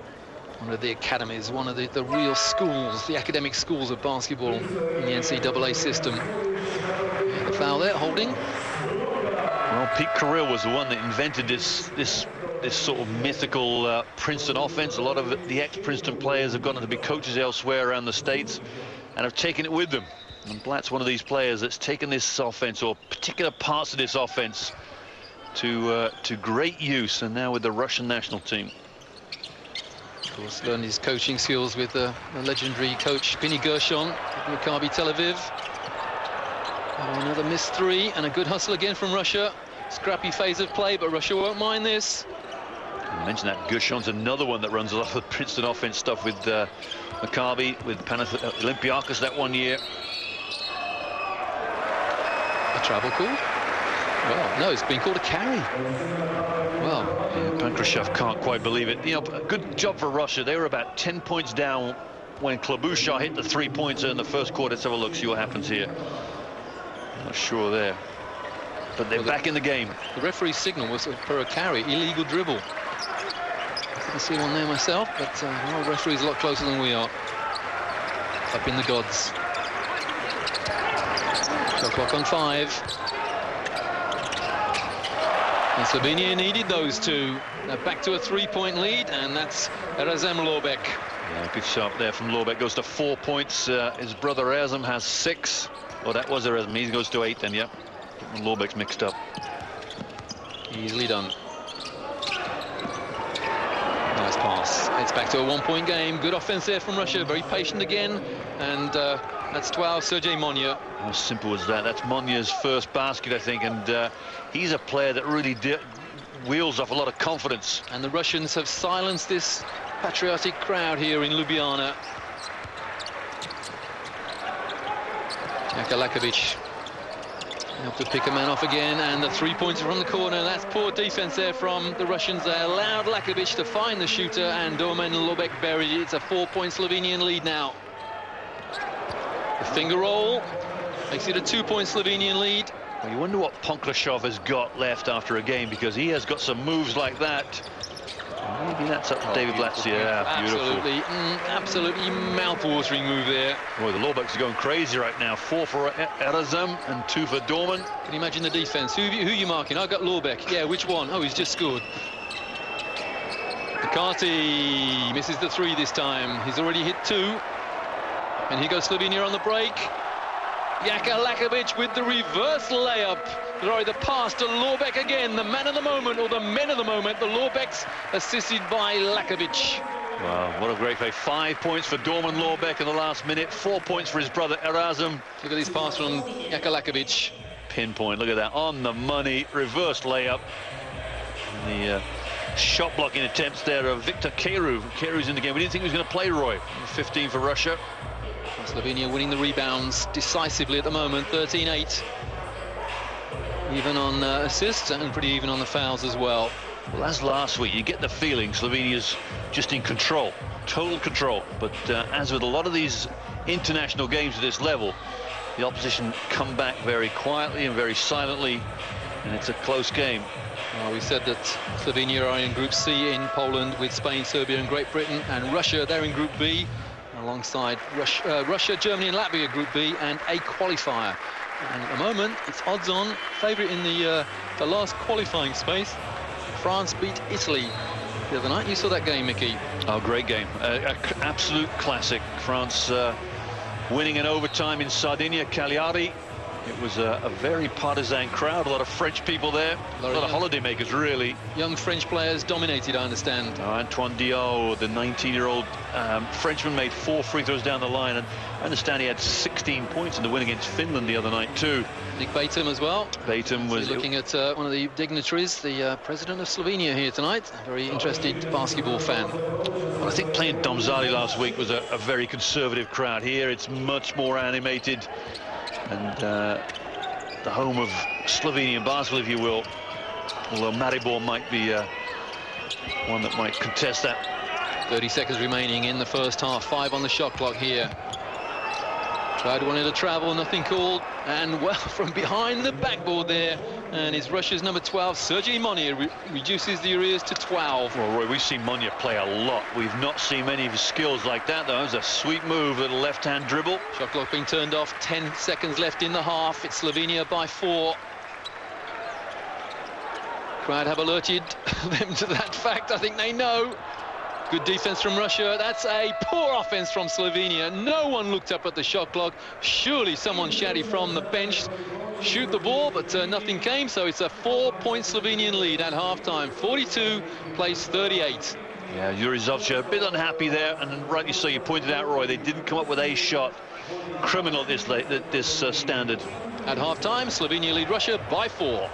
one of the academies, one of the real schools, the academic schools of basketball in the NCAA system. foul there, holding.
Well, Pete Carrill was the one that invented this sort of mythical Princeton offense. A lot of the ex-Princeton players have gone on to be coaches elsewhere around the States and have taken it with them. And Blatt's one of these players that's taken this offense, or particular parts of this offense, to great use, and now with the Russian national team.
Of course, learned his coaching skills with the legendary coach Pini Gershon at Maccabi Tel Aviv. Oh, another missed three, and a good hustle again from Russia. Scrappy phase of play, but Russia won't mind this.
I mentioned that Gershon's another one that runs a lot of the Princeton offense stuff with Maccabi, with Olympiacos that one year.
A travel call? Well, no, it's been called a carry. Well,
yeah, Pankrashov can't quite believe it. You know, good job for Russia. They were about 10 points down when Klobuchar hit the 3-pointer in the first quarter. Let's have a look, see what happens here. Not sure there, but they're back in the game.
The referee's signal was for a carry, illegal dribble. I couldn't see one there myself, but our referee's a lot closer than we are. Up in the gods. Shot clock on 5. And Slovenia needed those two. They're back to a 3-point lead, and that's Erazem Lobek.
Yeah, good shot there from Lobek. Goes to 4 points. His brother Erazem has 6. Oh, that was Erazem. He goes to 8 then, yeah. Lobek's mixed up.
Easily done. Nice pass. It's back to a 1-point game. Good offense there from Russia. Very patient again. And that's 12, Sergei Monya.
How simple was that? That's Monya's first basket, I think. And he's a player that really wheels off a lot of confidence.
And the Russians have silenced this patriotic crowd here in Ljubljana. Jakalakovic helped to pick a man off again, and the 3-pointer from the corner. That's poor defense there from the Russians. They allowed Lakovic to find the shooter, and Domen Lobek buried it. It's a 4-point Slovenian lead now. The finger roll makes it a 2-point Slovenian lead.
Well, you wonder what Pankrashov has got left after a game, because he has got some moves like that. Maybe that's up to David Blatt's. Yeah, beautiful.
Absolutely mouth-watering move there.
Boy, the Lobeks are going crazy right now. 4 for Erazem and 2 for Dorman.
Can you imagine the defense? Who are you marking? I got Lobek. Yeah, which one? Oh, he's just scored. McCarthy misses the 3 this time. He's already hit 2. And here goes Slovenia on the break. Jakalakovic with the reverse layup. Sorry, the pass to Lobek again, the man of the moment, or the men of the moment. The Lobeks assisted by Lakovic.
Wow, what a great play. 5 points for Dorman Lobek in the last minute. 4 points for his brother Erazem.
Look at this pass from Jakalakovic.
Pinpoint, look at that, on the money, reverse layup. And the shot blocking attempts there of Victor Keru. Keru's in the game. We didn't think he was going to play, Roy. 15 for Russia.
Slovenia winning the rebounds decisively at the moment, 13-8. Even on assists, and pretty even on the fouls as well.
Well, as last week, you get the feeling Slovenia's just in control, total control. But as with a lot of these international games at this level, the opposition come back very quietly and very silently, and it's a close game.
Well, we said that Slovenia are in Group C in Poland with Spain, Serbia and Great Britain, and Russia, they're in Group B alongside Russia, Germany and Latvia, Group B, and a qualifier. And at the moment, it's odds-on favourite in the last qualifying space. France beat Italy the other night. You saw that game, Mickey.
Oh, great game. Absolute classic. France winning in overtime in Sardinia, Cagliari. It was a very partisan crowd, a lot of French people there, a lot of holidaymakers, really.
Young French players dominated, I understand.
Antoine Diot, the 19-year-old Frenchman, made 4 free throws down the line, and I understand he had 16 points in the win against Finland the other night, too.
Nick Batum as well.
Batum was...
looking at one of the dignitaries, the president of Slovenia here tonight. A very interested basketball fan.
Well, I think playing Domžale last week was a very conservative crowd. Here it's much more animated. And the home of Slovenian basketball, if you will, although Maribor might be one that might contest that.
30 seconds remaining in the first half. 5 on the shot clock here. Clyde wanted to travel, nothing called, and well, from behind the backboard there, and it's Russia's number 12, Sergei Monia, reduces the arrears to 12.
Well, Roy, we've seen Monia play a lot. We've not seen many of his skills like that, though. It was a sweet move, a little left-hand dribble.
Shot clock being turned off, 10 seconds left in the half. It's Slovenia by 4. Crowd have alerted them to that fact. I think they know. Good defense from Russia. That's a poor offense from Slovenia. No one looked up at the shot clock. Surely someone shouted from the bench, shoot the ball, but nothing came. So it's a 4-point Slovenian lead at halftime. 42 plays 38.
Yeah, Yuri Zovcha a bit unhappy there, and rightly so. You pointed out, Roy, they didn't come up with a shot. Criminal at this standard.
At halftime, Slovenia lead Russia by 4.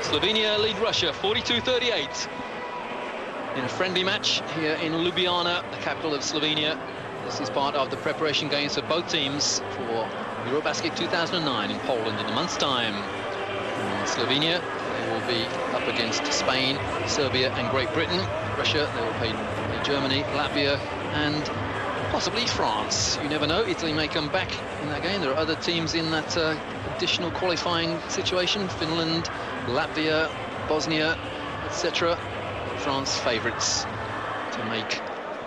Slovenia lead Russia 42-38 in a friendly match here in Ljubljana, the capital of Slovenia. This is part of the preparation games for both teams for Eurobasket 2009 in Poland in a month's time. In Slovenia, they will be up against Spain, Serbia and Great Britain. Russia, they will play Germany, Latvia and possibly France. You never know, Italy may come back in that game. There are other teams in that additional qualifying situation, Finland, Latvia, Bosnia, etc. France favourites to make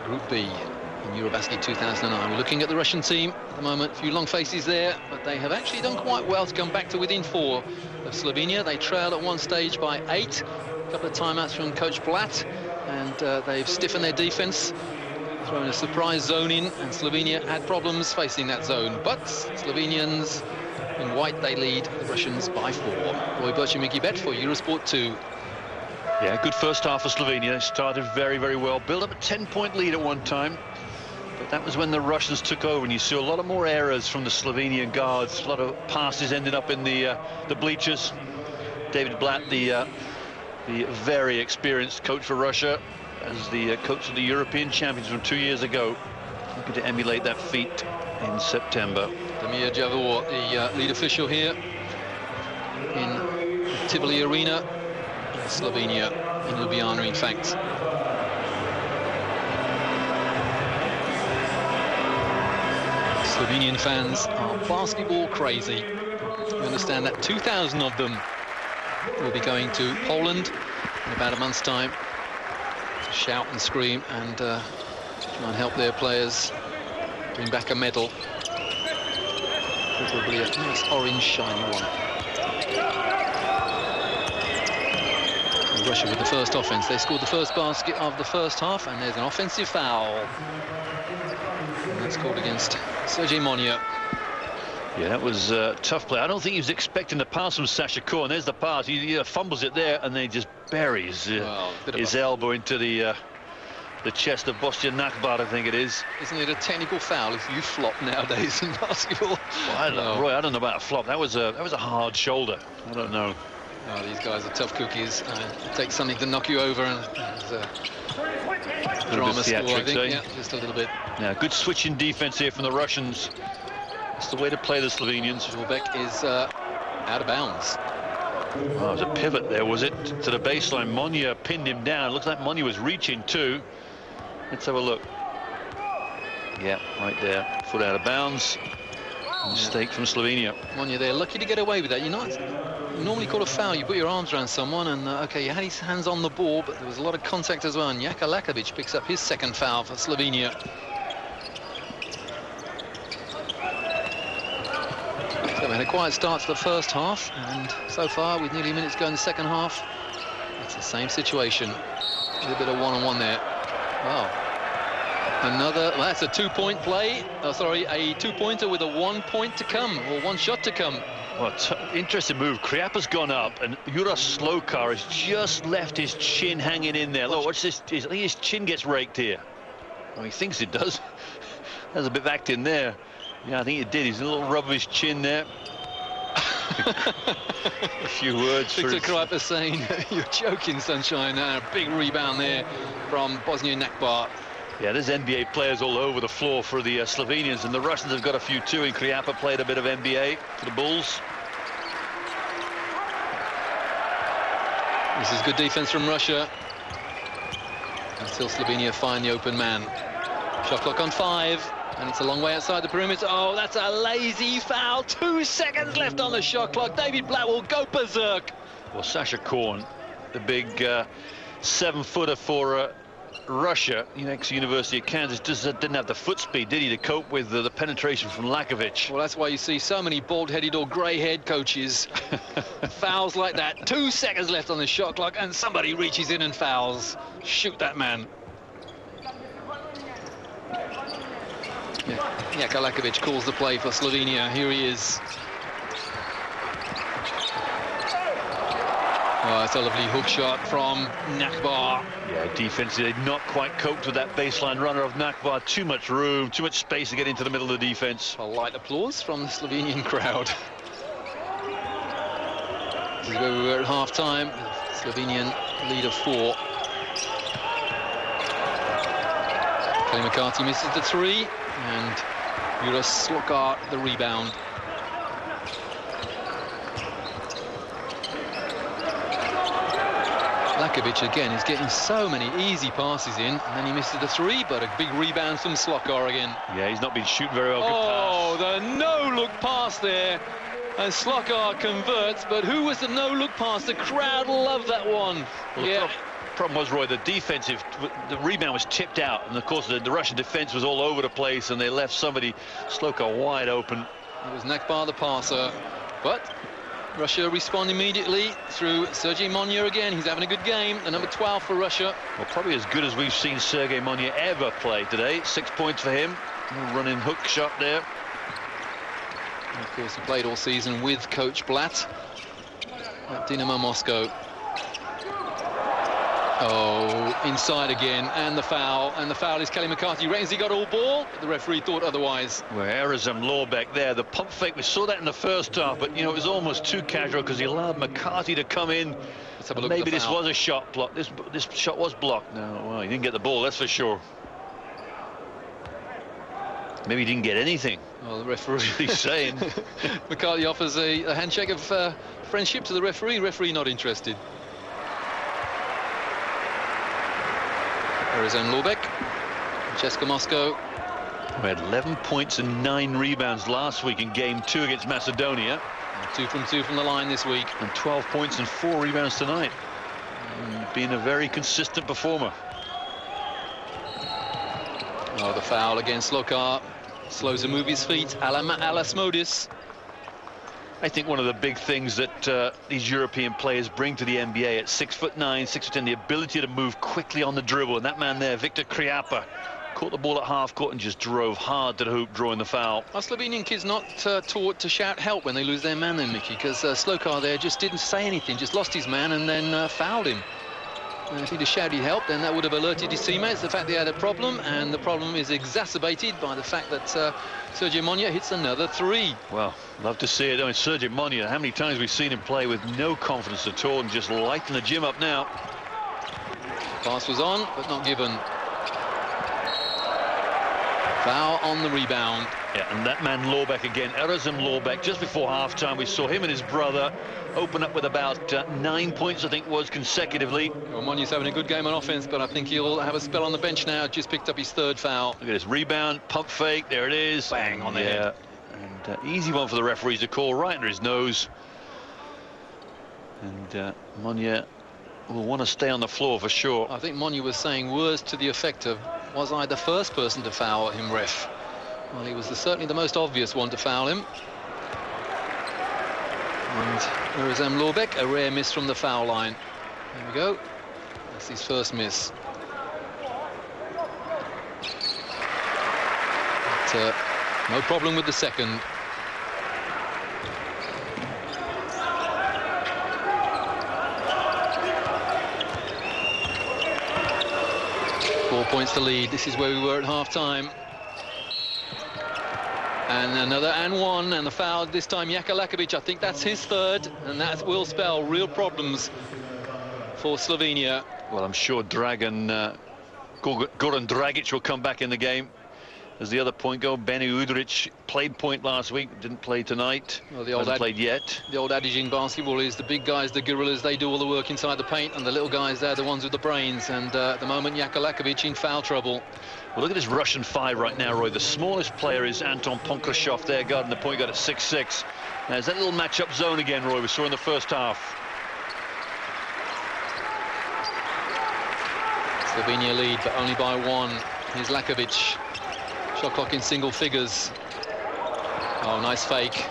Group B in Eurobasket 2009. We're looking at the Russian team at the moment. A few long faces there, but they have actually done quite well to come back to within 4 of Slovenia. They trailed at one stage by 8. A couple of timeouts from Coach Blatt, and they've stiffened their defence, thrown a surprise zone in, and Slovenia had problems facing that zone. But Slovenians in white, they lead the Russians by 4. Roy Birch and Mickey Bet for Eurosport 2.
Yeah, good first half for Slovenia. They started very, very well. Built up a 10-point lead at one time. But that was when the Russians took over, and you saw a lot of more errors from the Slovenian guards. A lot of passes ended up in the bleachers. David Blatt, the very experienced coach for Russia, as the coach of the European champions from 2 years ago, looking to emulate that feat in September.
Damir Javor, the lead official here in Tivoli Arena in Slovenia, in Ljubljana, in fact. Slovenian fans are basketball crazy. You understand that 2,000 of them will be going to Poland in about a month's time to shout and scream and try and help their players bring back a medal. Probably a nice orange shiny one. And Russia with the first offense. They scored the first basket of the first half, and there's an offensive foul. And that's called against Sergei Monia.
Yeah, that was a tough play. I don't think he was expecting the pass from Sasha Korn. There's the pass. He fumbles it there, and then he just buries his elbow into the chest of Bostian Nakbar, I think it is.
Isn't it a technical foul if you flop nowadays in basketball?
Well, I don't know, Roy, I don't know about a flop. That was a hard shoulder. I don't know.
Oh, these guys are tough cookies. It takes something to knock you over, and there's a drama score, I think. Yeah, just a little bit.
Yeah, good switching defense here from the Russians. It's the way to play the Slovenians.
Wilbeck is out of bounds.
Oh, it was a pivot there, was it? To the baseline. Monia pinned him down. It looks like Monia was reaching too. Let's have a look. Yeah, right there. Foot out of bounds. Mistake from Slovenia.
Monia, they're lucky to get away with that. You normally call a foul. You put your arms around someone, and okay, he had his hands on the ball, but there was a lot of contact as well. And Jaka Lakovic picks up his second foul for Slovenia. So we had a quiet start to the first half, and so far, with nearly minutes going in the second half, it's the same situation. A little bit of one-on-one there. Wow. Well, that's a 2-point play. Oh, sorry, a 2-pointer with a 1 point to come, or 1 shot to come.
Well, interesting move. Kriapa's gone up, and Uras Slokar has just left his chin hanging in there. Look, watch this. I think his chin gets raked here. Well, he thinks it does. There's a bit of acting there. Yeah, I think it did. He's a little rub of his chin there. A few words.
Victor Kriapa saying, "You're joking, sunshine." A big rebound there from Bosnia Nakbar.
Yeah, there's NBA players all over the floor for the Slovenians, and the Russians have got a few too, and Kriapa played a bit of NBA for the Bulls.
This is good defense from Russia until Slovenia find the open man. Shot clock on 5, and it's a long way outside the perimeter. Oh, that's a lazy foul. 2 seconds left on the shot clock. David Black will go berserk.
Well, Sasha Korn, the big 7-footer for Russia, ex-University of Kansas, just didn't have the foot speed, did he, to cope with the penetration from Lakovic.
Well, that's why you see so many bald-headed or grey-haired coaches. Fouls like that. 2 seconds left on the shot clock, and somebody reaches in and fouls. Shoot that man. Jaka Lakovic calls the play for Slovenia. Here he is. Oh, it's a lovely hook shot from Nakbar.
Yeah, defensively, they've not quite coped with that baseline runner of Nakbar. Too much room, too much space to get into the middle of the defense.
Polite applause from the Slovenian crowd. This is where we were at half-time. Slovenian lead of 4. Kelly McCarthy misses the 3, and Jura Slokar the rebound. Lakovic again is getting so many easy passes in, and then he misses the 3, but a big rebound from Slokar again.
Yeah, he's not been shooting very well.
Oh, the no-look pass there, and Slokar converts, but who was the no-look pass? The crowd loved that one.
Well,
yeah.
The problem was, Roy, the rebound was tipped out, and of course the Russian defense was all over the place, and they left Slokar wide open.
It was Nakbar the passer, but Russia respond immediately through Sergei Monya again. He's having a good game, the number 12 for Russia.
Well, probably as good as we've seen Sergei Monya ever play today. 6 points for him. Running hook shot there.
And of course, he played all season with Coach Blatt at Dynamo Moscow. Oh, inside again, and the foul is Kelly McCarthy. Reckons he got all ball, but the referee thought otherwise.
Well, Erazem Lorbeck there, the pump fake, we saw that in the first half, but it was almost too casual because he allowed McCarthy to come in.
Let's have a look.
Maybe this was a shot block. This shot was blocked. No, well, he didn't get the ball, that's for sure. Maybe he didn't get anything.
Well, the referee
he's saying.
McCarthy offers a handshake of friendship to the referee. Referee not interested. Erazem Lorbeck, Cheska Moscow.
We had 11 points and 9 rebounds last week in game 2 against Macedonia.
2 from 2 from the line this week.
And 12 points and 4 rebounds tonight. And being a very consistent performer.
Oh, the foul against Slokar. Slows him move his feet. Alasmodis.
I think one of the big things that these European players bring to the NBA at 6'9", 6'10", the ability to move quickly on the dribble. And that man there, Victor Kriapa, caught the ball at half court and just drove hard to the hoop, drawing the foul.
Are Slovenian kids not taught to shout help when they lose their man then, Mickey? Because Slokar there just didn't say anything, just lost his man and then fouled him. If he'd have shouted help, then that would have alerted his teammates the fact they had a problem, and the problem is exacerbated by the fact that Sergei Monya hits another 3.
Well, love to see it. I mean, Sergei Monya, how many times we've seen him play with no confidence at all and just lighting the gym up now.
Pass was on, but not given. Foul on the rebound.
Yeah, and that man Lorbeck again, Erazem Lorbeck, just before half-time, we saw him and his brother open up with about 9 points, I think, was consecutively.
Well, Monya's having a good game on offense, but I think he'll have a spell on the bench now. Just picked up his 3rd foul.
Look at this rebound, pump fake, there it is.
Bang on the head.
And easy one for the referees to call, right under his nose. And Monya will want to stay on the floor for sure.
I think Monya was saying words to the effect of, was I the first person to foul him, ref? Well, he was certainly the most obvious one to foul him. And Erazem Lorbeck, a rare miss from the foul line. There we go. That's his first miss. But, no problem with the second. Four points to lead. This is where we were at half-time. And another and one, and the foul this time, Jaka Lakovic. I think that's his 3rd, and that will spell real problems for Slovenia.
Well, I'm sure Goran Dragic will come back in the game. as the other point guard. Benny Udrich played point last week, didn't play tonight.
Well,
Hasn't played yet.
The old adage in basketball is the big guys, the gorillas, they do all the work inside the paint, and the little guys, they're the ones with the brains. And at the moment, Jakalakovic in foul trouble.
Well, look at this Russian five right now, Roy. The smallest player is Anton Ponkrashov there, guarding the point guard at 6'6". There's that little matchup zone again, Roy, we saw in the first half.
Slovenia lead, but only by one. Here's Lakovic. Shot clock in single figures. Oh, nice fake.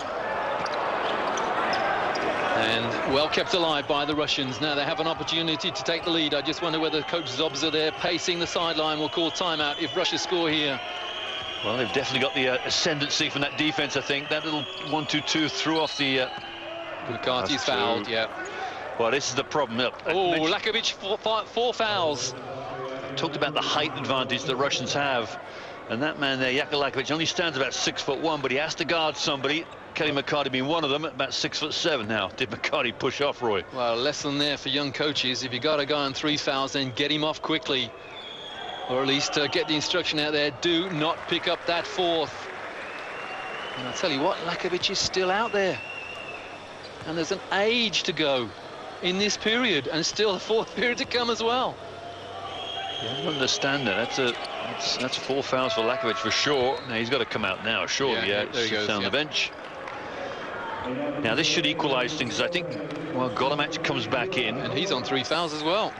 And well kept alive by the Russians. Now they have an opportunity to take the lead. I just wonder whether Coach Zobza there pacing the sideline will call timeout if Russia score here.
Well, they've definitely got the ascendancy from that defense, I think. That little 1-2-2 threw off the...
Lucarti's fouled, yeah.
Well, this is the problem.
Oh, Lakovic, four fouls.
Talked about the height advantage the Russians have. And that man there, Jakalakovic, only stands about 6'1", but he has to guard somebody. Kelly McCarty being one of them, at about 6'7" now. Did McCarty push off, Roy?
Well, a lesson there for young coaches. If you got a guy on 3 fouls, then get him off quickly. Or at least get the instruction out there, do not pick up that fourth. And I'll tell you what, Lakovic is still out there. And there's an age to go in this period, and still a fourth period to come as well.
Yeah, I don't understand that. That's 4 fouls for Lakovic for sure. Now he's got to come out now, surely. Yeah,
there he goes,
down the bench. Now this should equalise things. I think, well, Golomach comes back in.
And he's on 3 fouls as well.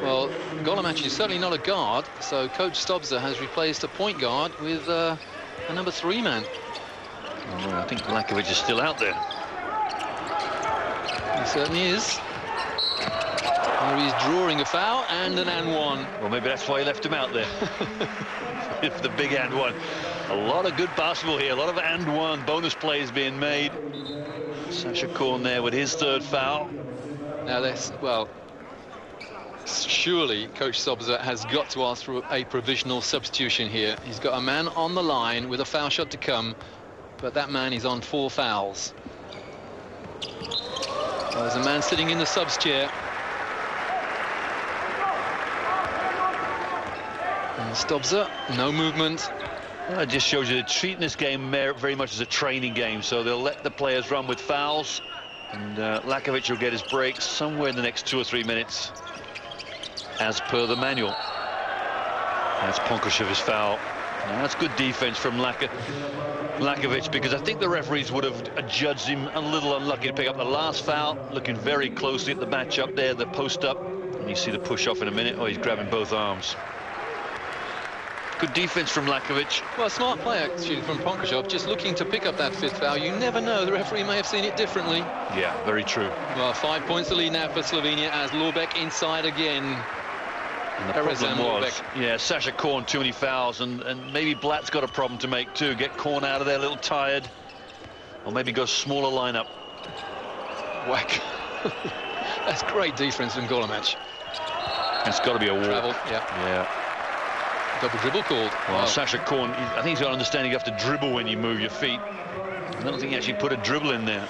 Well, Golomach is certainly not a guard, so Coach Stobza has replaced a point guard with a number 3 man.
Oh, I think Lakovic is still out there.
He certainly is. Here he's drawing a foul and an and one.
Well, maybe that's why he left him out there. It's the big and one. A lot of good basketball here, a lot of and one bonus plays being made. Sasha Korn there with his 3rd foul.
Now this, well, surely Coach Sobza has got to ask for a provisional substitution here. He's got a man on the line with a foul shot to come, but that man is on 4 fouls. Well, there's a man sitting in the subs chair. And Stobza, no movement.
Well, it just shows you they're treating this game very much as a training game, so they'll let the players run with fouls, and Lakovic will get his breaks somewhere in the next 2 or 3 minutes, as per the manual. That's Ponkrashev's foul. Now, that's good defense from Lakovic, because I think the referees would have judged him a little unlucky to pick up the last foul. Looking very closely at the match up there, the post up, and you see the push off in a minute. Oh, he's grabbing both arms. Good defense from Lakovic.
Well, smart play actually from Ponkrashov, just looking to pick up that 5th foul. You never know, the referee may have seen it differently.
Yeah, very true.
Well, 5 points to lead now for Slovenia as Lorbeck inside again.
And the problem was, yeah, Sasha Korn, too many fouls, and maybe Blatt's got a problem to make too. Get Korn out of there a little tired, or maybe go smaller lineup.
Whack. That's great defense from Golomach.
It's got to be a walk.
Travel, yeah. Double dribble called.
Well, wow. Sasha Korn, I think he's got to understand you have to dribble when you move your feet. I don't think he actually put a dribble in there.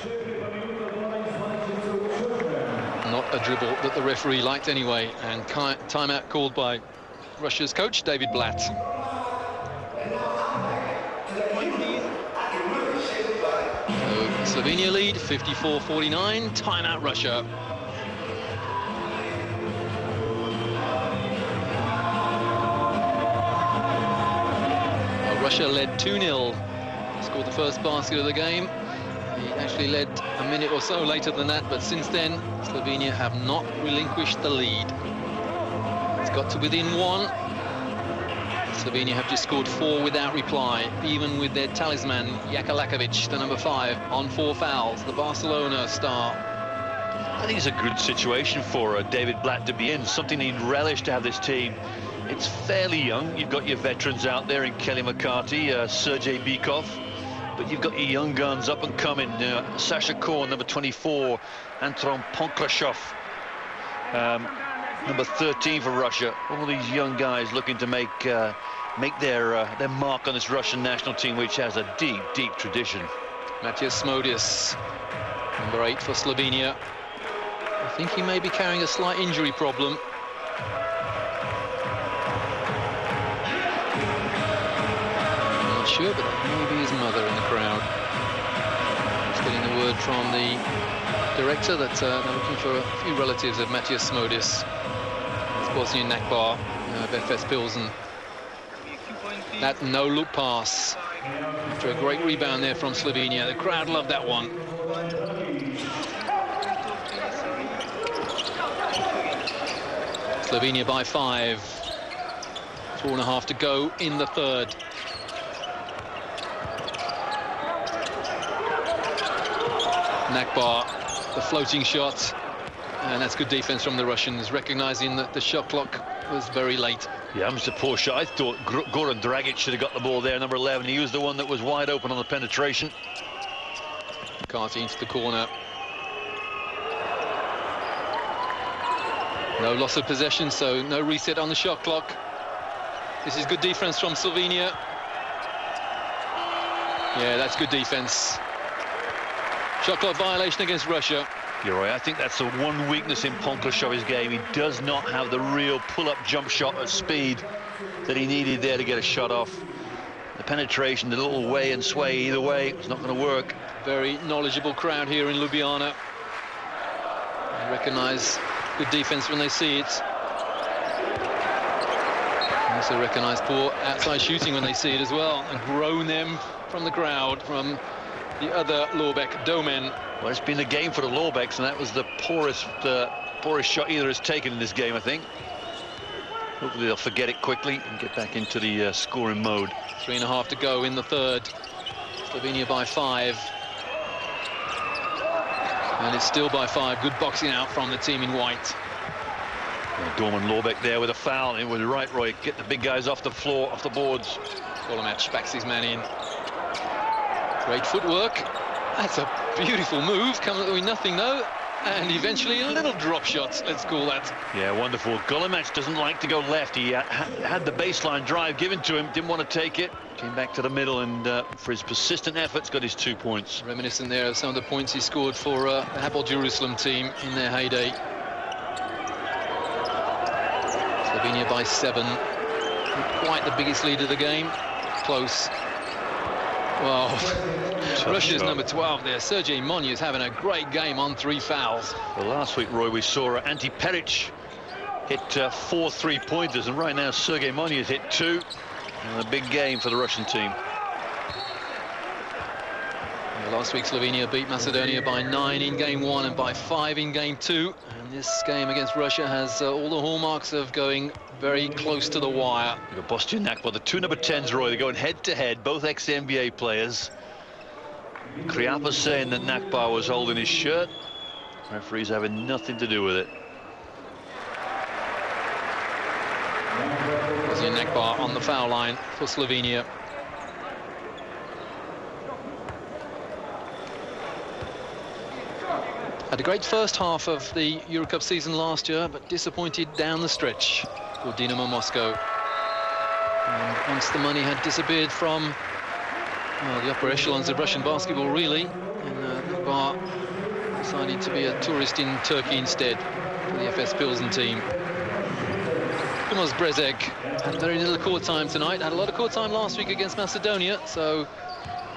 Not a dribble that the referee liked anyway, and timeout called by Russia's coach, David Blatt. So, Slovenia lead, 54-49, timeout Russia. Russia led 2-0, scored the first basket of the game. He actually led a minute or so later than that, but since then, Slovenia have not relinquished the lead. It's got to within 1. Slovenia have just scored 4 without reply, even with their talisman, Jakalakovic, the number 5, on 4 fouls, the Barcelona star.
I think it's a good situation for David Blatt to be in, something he'd relish to have this team. It's fairly young. You've got your veterans out there in Kelly McCarty, Sergei Bykov, but you've got your young guns up and coming. Sasha Korn, number 24, Anton Ponkrashov, number 13 for Russia. All these young guys looking to make their mark on this Russian national team, which has a deep, deep tradition.
Matthias Smodius, number 8 for Slovenia. I think he may be carrying a slight injury problem. not sure, but that may be his mother in the crowd. Just getting the word from the director that they're looking for a few relatives of Matthias Smodis. It's Bosnian Nakbar, Befes Pilsen. That no-look pass after a great rebound there from Slovenia. The crowd loved that one. Slovenia by 5. 4.5 to go in the third. Nakbar, the floating shot, and that's good defense from the Russians, recognizing that the shot clock was very late.
Yeah, it was a poor shot. I thought Goran Dragic should have got the ball there, number 11. He was the one that was wide open on the penetration.
McCarthy into the corner. No loss of possession, so no reset on the shot clock. This is good defense from Slovenia. Yeah, that's good defense. Shot clock violation against Russia.
You're right. I think that's the one weakness in Ponklashov's game. He does not have the real pull-up jump shot at speed that he needed there to get a shot off. The penetration, the little way and sway either way, it's not going to work.
Very knowledgeable crowd here in Ljubljana. They recognize good defense when they see it. They also recognize poor outside shooting when they see it as well, and groan them from the crowd, from the other Lorbeck, Domen.
Well, it's been a game for the Lorbecks, and that was the poorest shot either has taken in this game, I think. Hopefully they'll forget it quickly and get back into the scoring mode.
3.5 to go in the third. Slovenia by 5. And it's still by 5. Good boxing out from the team in white.
Dorman Lorbeck there with a foul. It was right, Roy. Get the big guys off the floor, off the boards.
Golomatch backs his man in. Great footwork. That's a beautiful move. Comes up with nothing though. And eventually a little drop shot, let's call that.
Yeah, wonderful. Golomatch doesn't like to go left. He had the baseline drive given to him, didn't want to take it. Came back to the middle, and for his persistent efforts, got his 2 points.
Reminiscent there of some of the points he scored for the Hapoel Jerusalem team in their heyday. Slovenia by 7. Not quite the biggest lead of the game. Close. Well, Russia's number 12 there. Sergei Monya is having a great game on 3 fouls.
Well, last week, Roy, we saw Ante Peric hit 4 3-pointers, and right now Sergei Monya has hit 2. And a big game for the Russian team.
Last week Slovenia beat Macedonia by 9 in game 1 and by 5 in game 2. And this game against Russia has all the hallmarks of going very close to the wire.
You've got Bosnian Nakbar, the 2 number 10s, Roy. They're going head-to-head, both ex-NBA players. Kriapa saying that Nakbar was holding his shirt. Referees having nothing to do with it.
Bosnian Nakbar on the foul line for Slovenia. Had a great first half of the Euro Cup season last year, but disappointed down the stretch for Dynamo Moscow. And once the money had disappeared from the upper echelons of Russian basketball, really, and Nakbar decided to be a tourist in Turkey instead for the FS Pilsen team. Tomas Brezek had very little court time tonight, had a lot of court time last week against Macedonia, so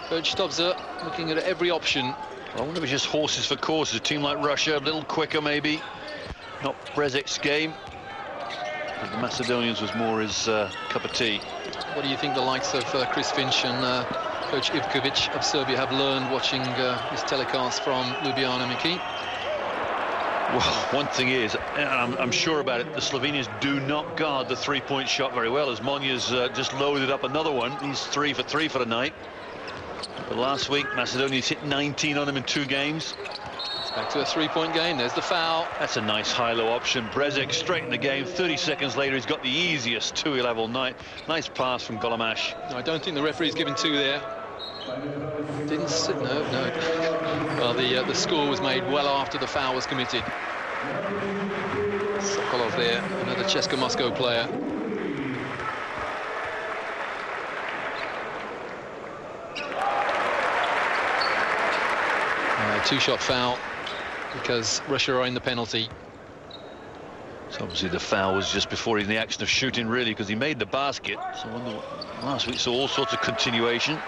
Coach Stobzer looking at every option.
I wonder if it's just horses for courses. A team like Russia, a little quicker maybe. Not Brezek's game. But the Macedonians was more his cup of tea.
What do you think the likes of Chris Finch and Coach Ivkovic of Serbia have learned watching this telecast from Ljubljana, Mickey?
Well, one thing is, and I'm sure about it, the Slovenians do not guard the 3-point shot very well, as Monya's just loaded up another one. He's 3 for 3 for the night. But last week, Macedonia's hit 19 on him in 2 games.
It's back to a 3-point game. There's the foul.
That's a nice high-low option. Brezek straight in the game. 30 seconds later, he's got the easiest 2-level night. Nice pass from Golomash.
No, I don't think the referee's given 2 there. Didn't sit. No. Well, the score was made well after the foul was committed. Sokolov there, another CSKA Moscow player. 2-shot foul because Russia are in the penalty.
So obviously the foul was just before in the action of shooting, really, because he made the basket. So last week saw all sorts of continuation.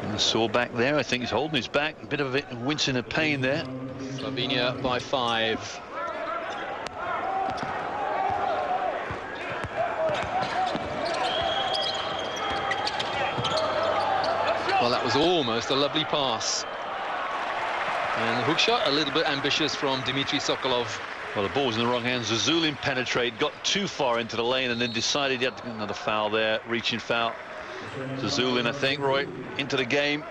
And the saw back there, I think he's holding his back. A bit of a wincing of pain there.
Slovenia by 5. Well, that was almost a lovely pass. And the hook shot, a little bit ambitious from Dmitry Sokolov.
Well, the ball was in the wrong hands. Zazulin penetrated, got too far into the lane, and then decided he had to get another foul there, reaching foul. Zazulin, I think, Roy, into the game.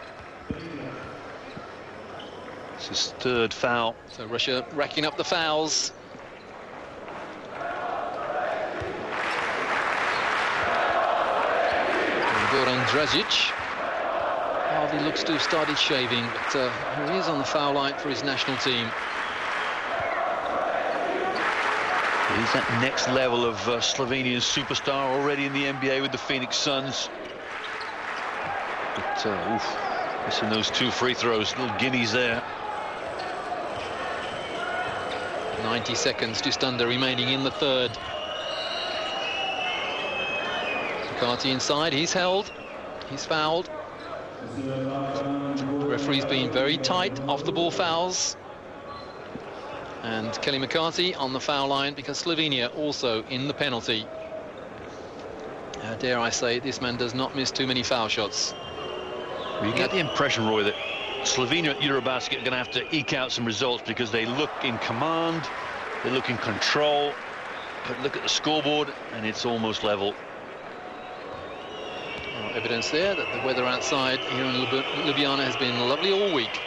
It's his 3rd foul.
So Russia racking up the fouls. And Goran Dragic hardly looks to have started shaving, but here he is on the foul line for his national team.
He's that next level of Slovenian superstar already in the NBA with the Phoenix Suns. But missing those 2 free throws, little guineas there.
90 seconds just under remaining in the 3rd. McCarthy inside, he's held, he's fouled. The referee's been very tight off the ball fouls. And Kelly McCarthy on the foul line because Slovenia also in the penalty. Dare I say, this man does not miss too many foul shots.
Well, you get the impression, Roy, that Slovenia at Eurobasket are going to have to eke out some results because they look in command, they look in control, but look at the scoreboard and it's almost level.
Evidence there that the weather outside here in Ljubljana has been lovely all week.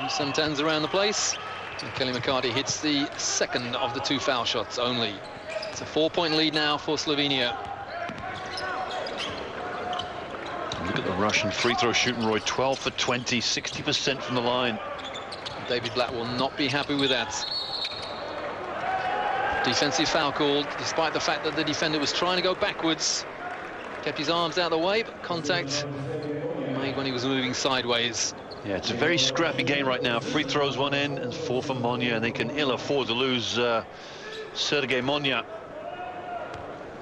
Suntans around the place. And Kelly McCarthy hits the 2nd of the 2 foul shots only. It's a 4-point lead now for Slovenia.
Look at the Russian free throw shooting, Roy. 12 for 20, 60% from the line.
David Blatt will not be happy with that. Defensive foul called, despite the fact that the defender was trying to go backwards. Kept his arms out of the way, but contact made when he was moving sideways.
Yeah, it's a very scrappy game right now. Free throws one end and 4 for Monya, and they can ill afford to lose Sergei Monya.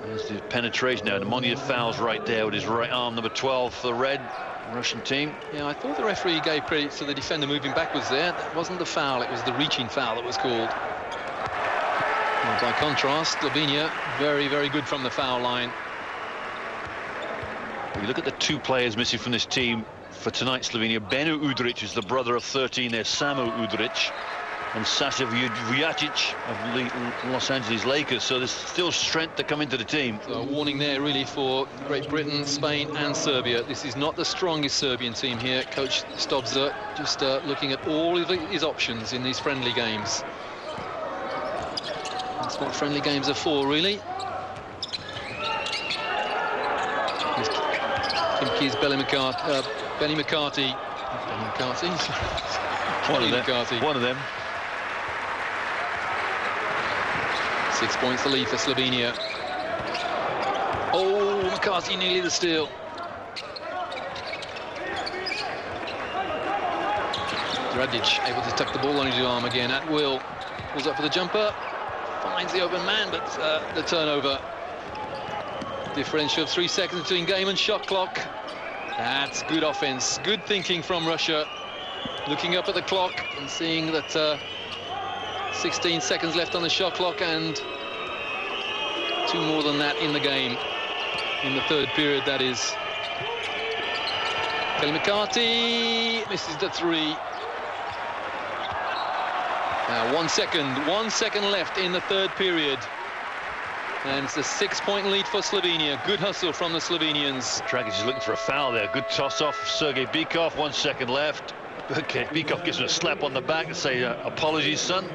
There's the penetration now. The Monya fouls right there with his right arm, number 12 for the red Russian team.
Yeah, I thought the referee gave credit to the defender moving backwards there. That wasn't the foul, it was the reaching foul that was called. Well, by contrast, Slovenia very, very good from the foul line.
You look at the 2 players missing from this team for tonight, Slovenia. Beno Udric is the brother of 13 there, Samo Udric, and Sasha Vujacic of Los Angeles Lakers. So there's still strength to come into the team.
So a warning there really for Great Britain, Spain and Serbia. This is not the strongest Serbian team here. Coach Stobza just looking at all of his options in these friendly games. That's what friendly games are for, really. Kimki's Belly McCarthy.
One of them.
6 points the lead for Slovenia. Oh, McCarthy nearly the steal. Dragic able to tuck the ball on his arm again at will. Pulls up for the jumper. Finds the open man, but the turnover. Differential of 3 seconds between game and shot clock. That's good offense. Good thinking from Russia. Looking up at the clock and seeing that 16 seconds left on the shot clock and 2 more than that in the game. In the 3rd period, that is. Kelly McCarthy misses the 3. Now 1 second left in the 3rd period. And it's a 6-point lead for Slovenia. Good hustle from the Slovenians.
Dragic is looking for a foul there. Good toss off Sergei Bikov. 1 second left. Okay, Bikov gives him a slap on the back and say, apologies, son.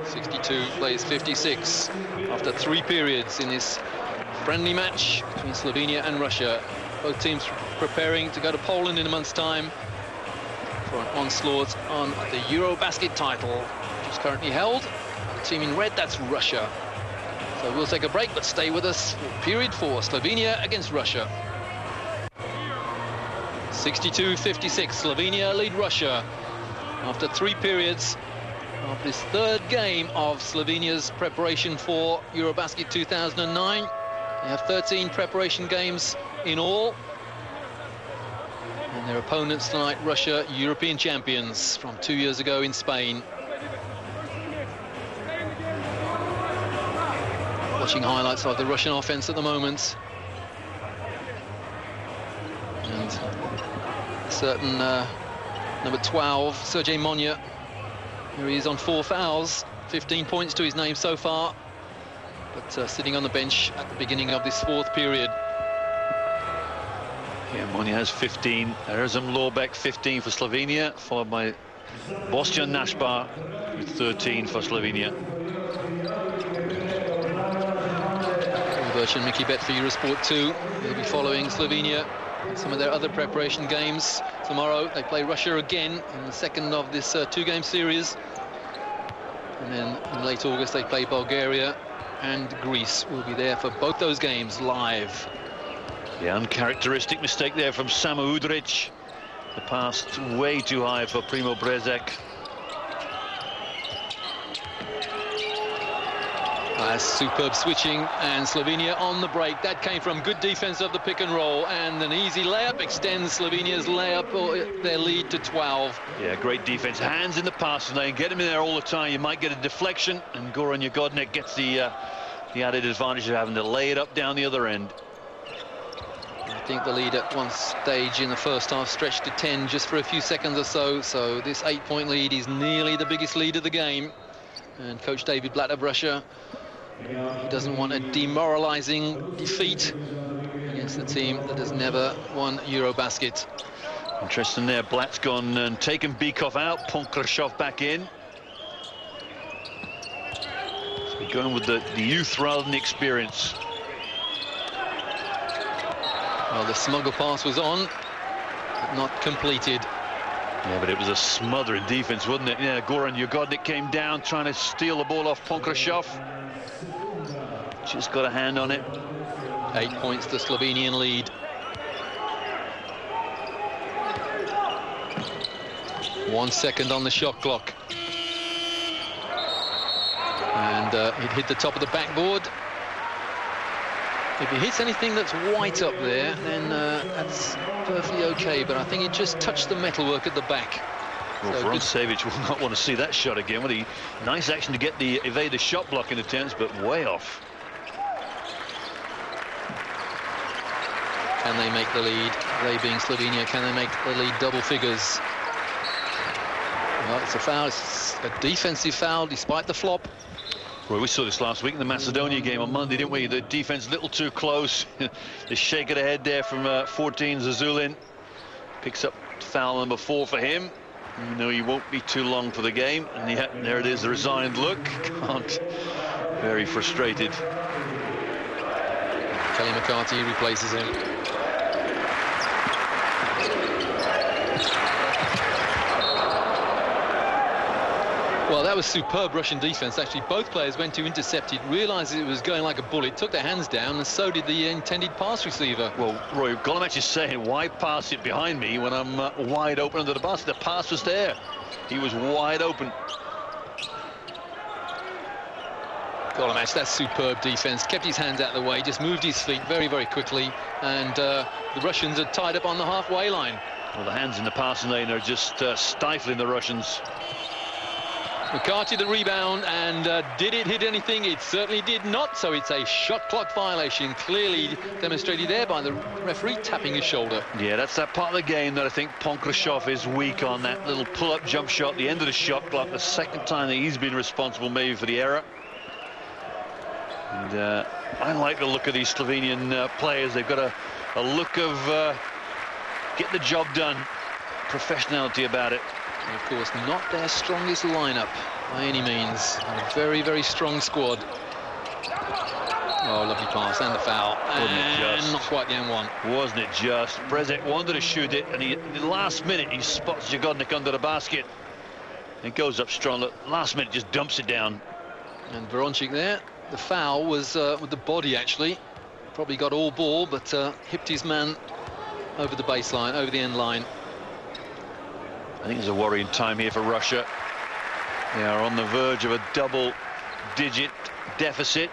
62 plays 56 after 3 periods in this friendly match between Slovenia and Russia. Both teams preparing to go to Poland in a month's time for an onslaught on the Eurobasket title, which is currently held. The team in red, that's Russia. So we'll take a break, but stay with us for period 4, Slovenia against Russia. 62-56, Slovenia lead Russia. After 3 periods of this third game of Slovenia's preparation for Eurobasket 2009. They have 13 preparation games in all. And their opponents tonight, Russia, European champions from 2 years ago in Spain. Watching highlights of the Russian offense at the moment. And a certain number 12, Sergej Monya. Here he is on 4 fouls, 15 points to his name so far, but sitting on the bench at the beginning of this 4th period.
Yeah, Monya has 15. Erzem Lorbeck, 15 for Slovenia, followed by Boštjan Nashbar with 13 for Slovenia.
Version Mickey Bet for Eurosport 2. They'll be following Slovenia in some of their other preparation games. Tomorrow they play Russia again in the second of this 2-game series. And then in late August they play Bulgaria, and Greece will be there for both those games live.
The uncharacteristic mistake there from Samo Udric. The pass way too high for Primo Brezek.
Superb switching, and Slovenia on the break. That came from good defense of the pick and roll, and an easy layup extends Slovenia's layup, or their lead, to 12.
Yeah, great defense. Hands in the passing lane, get him in there all the time. You might get a deflection, and Goran Jagodnik gets the added advantage of having to lay it up down the other end.
I think the lead at one stage in the first half stretched to 10 just for a few seconds or so. So this 8-point lead is nearly the biggest lead of the game. And Coach David Blatt of Russia, he doesn't want a demoralizing defeat against the team that has never won Eurobasket.
Interesting there. Blatt's gone and taken Bykov out. Ponkrashov back in. So we're going with the youth rather than the experience.
Well, the smuggle pass was on, but not completed.
Yeah, but it was a smothering defense, wasn't it? Yeah, Goran Jagodnik came down trying to steal the ball off Ponkrashov. Just got a hand on it.
8 points, the Slovenian lead. One second on the shot clock. And it hit the top of the backboard. If he hits anything that's white up there, then that's perfectly okay, but I think it just touched the metalwork at the back.
Well,
so
Vroncevic will not want to see that shot again. What a nice action to get the evade the shot blocking attempts, but way off.
Can they make the lead? They being Slovenia, can they make the lead double figures? Well, it's a foul. It's a defensive foul despite the flop.
Well, we saw this last week in the Macedonia game on Monday, didn't we? The defense a little too close. The shake of the head there from 14 Zazulin. Picks up foul number 4 for him. You know he won't be too long for the game. And yet, there it is, the resigned look. Can't. Very frustrated.
Kelly McCarthy replaces him. Well, that was superb Russian defense. Actually, both players went to intercept it, realized it was going like a bullet, took their hands down, and so did the intended pass receiver.
Well, Roy, Golomec is saying, why pass it behind me when I'm wide open under the basket? The pass was there. He was wide open.
Golomec, that's superb defense. Kept his hands out of the way, just moved his feet very, very quickly, and the Russians are tied up on the halfway line.
Well, the hands in the passing lane are just stifling the Russians.
McCarthy the rebound, and did it hit anything? It certainly did not, so it's a shot clock violation, clearly demonstrated there by the referee tapping his shoulder.
Yeah, that's that part of the game that I think Ponkrashov is weak on, that little pull-up jump shot at the end of the shot clock, the second time that he's been responsible maybe for the error. And I like the look of these Slovenian players. They've got a look of get the job done, professionality about it.
And of course, not their strongest lineup by any means. A very, very strong squad. Oh, lovely pass and the foul. And not quite the M1.
Wasn't it just? Brezek wanted to shoot it, and in the last minute, he spots Jagodnik under the basket. It goes up strong. Last minute, just dumps it down.
And Veronchik there. The foul was with the body, actually. Probably got all ball, but hipped his man over the baseline, over the end line.
I think there's a worrying time here for Russia. They are on the verge of a double-digit deficit.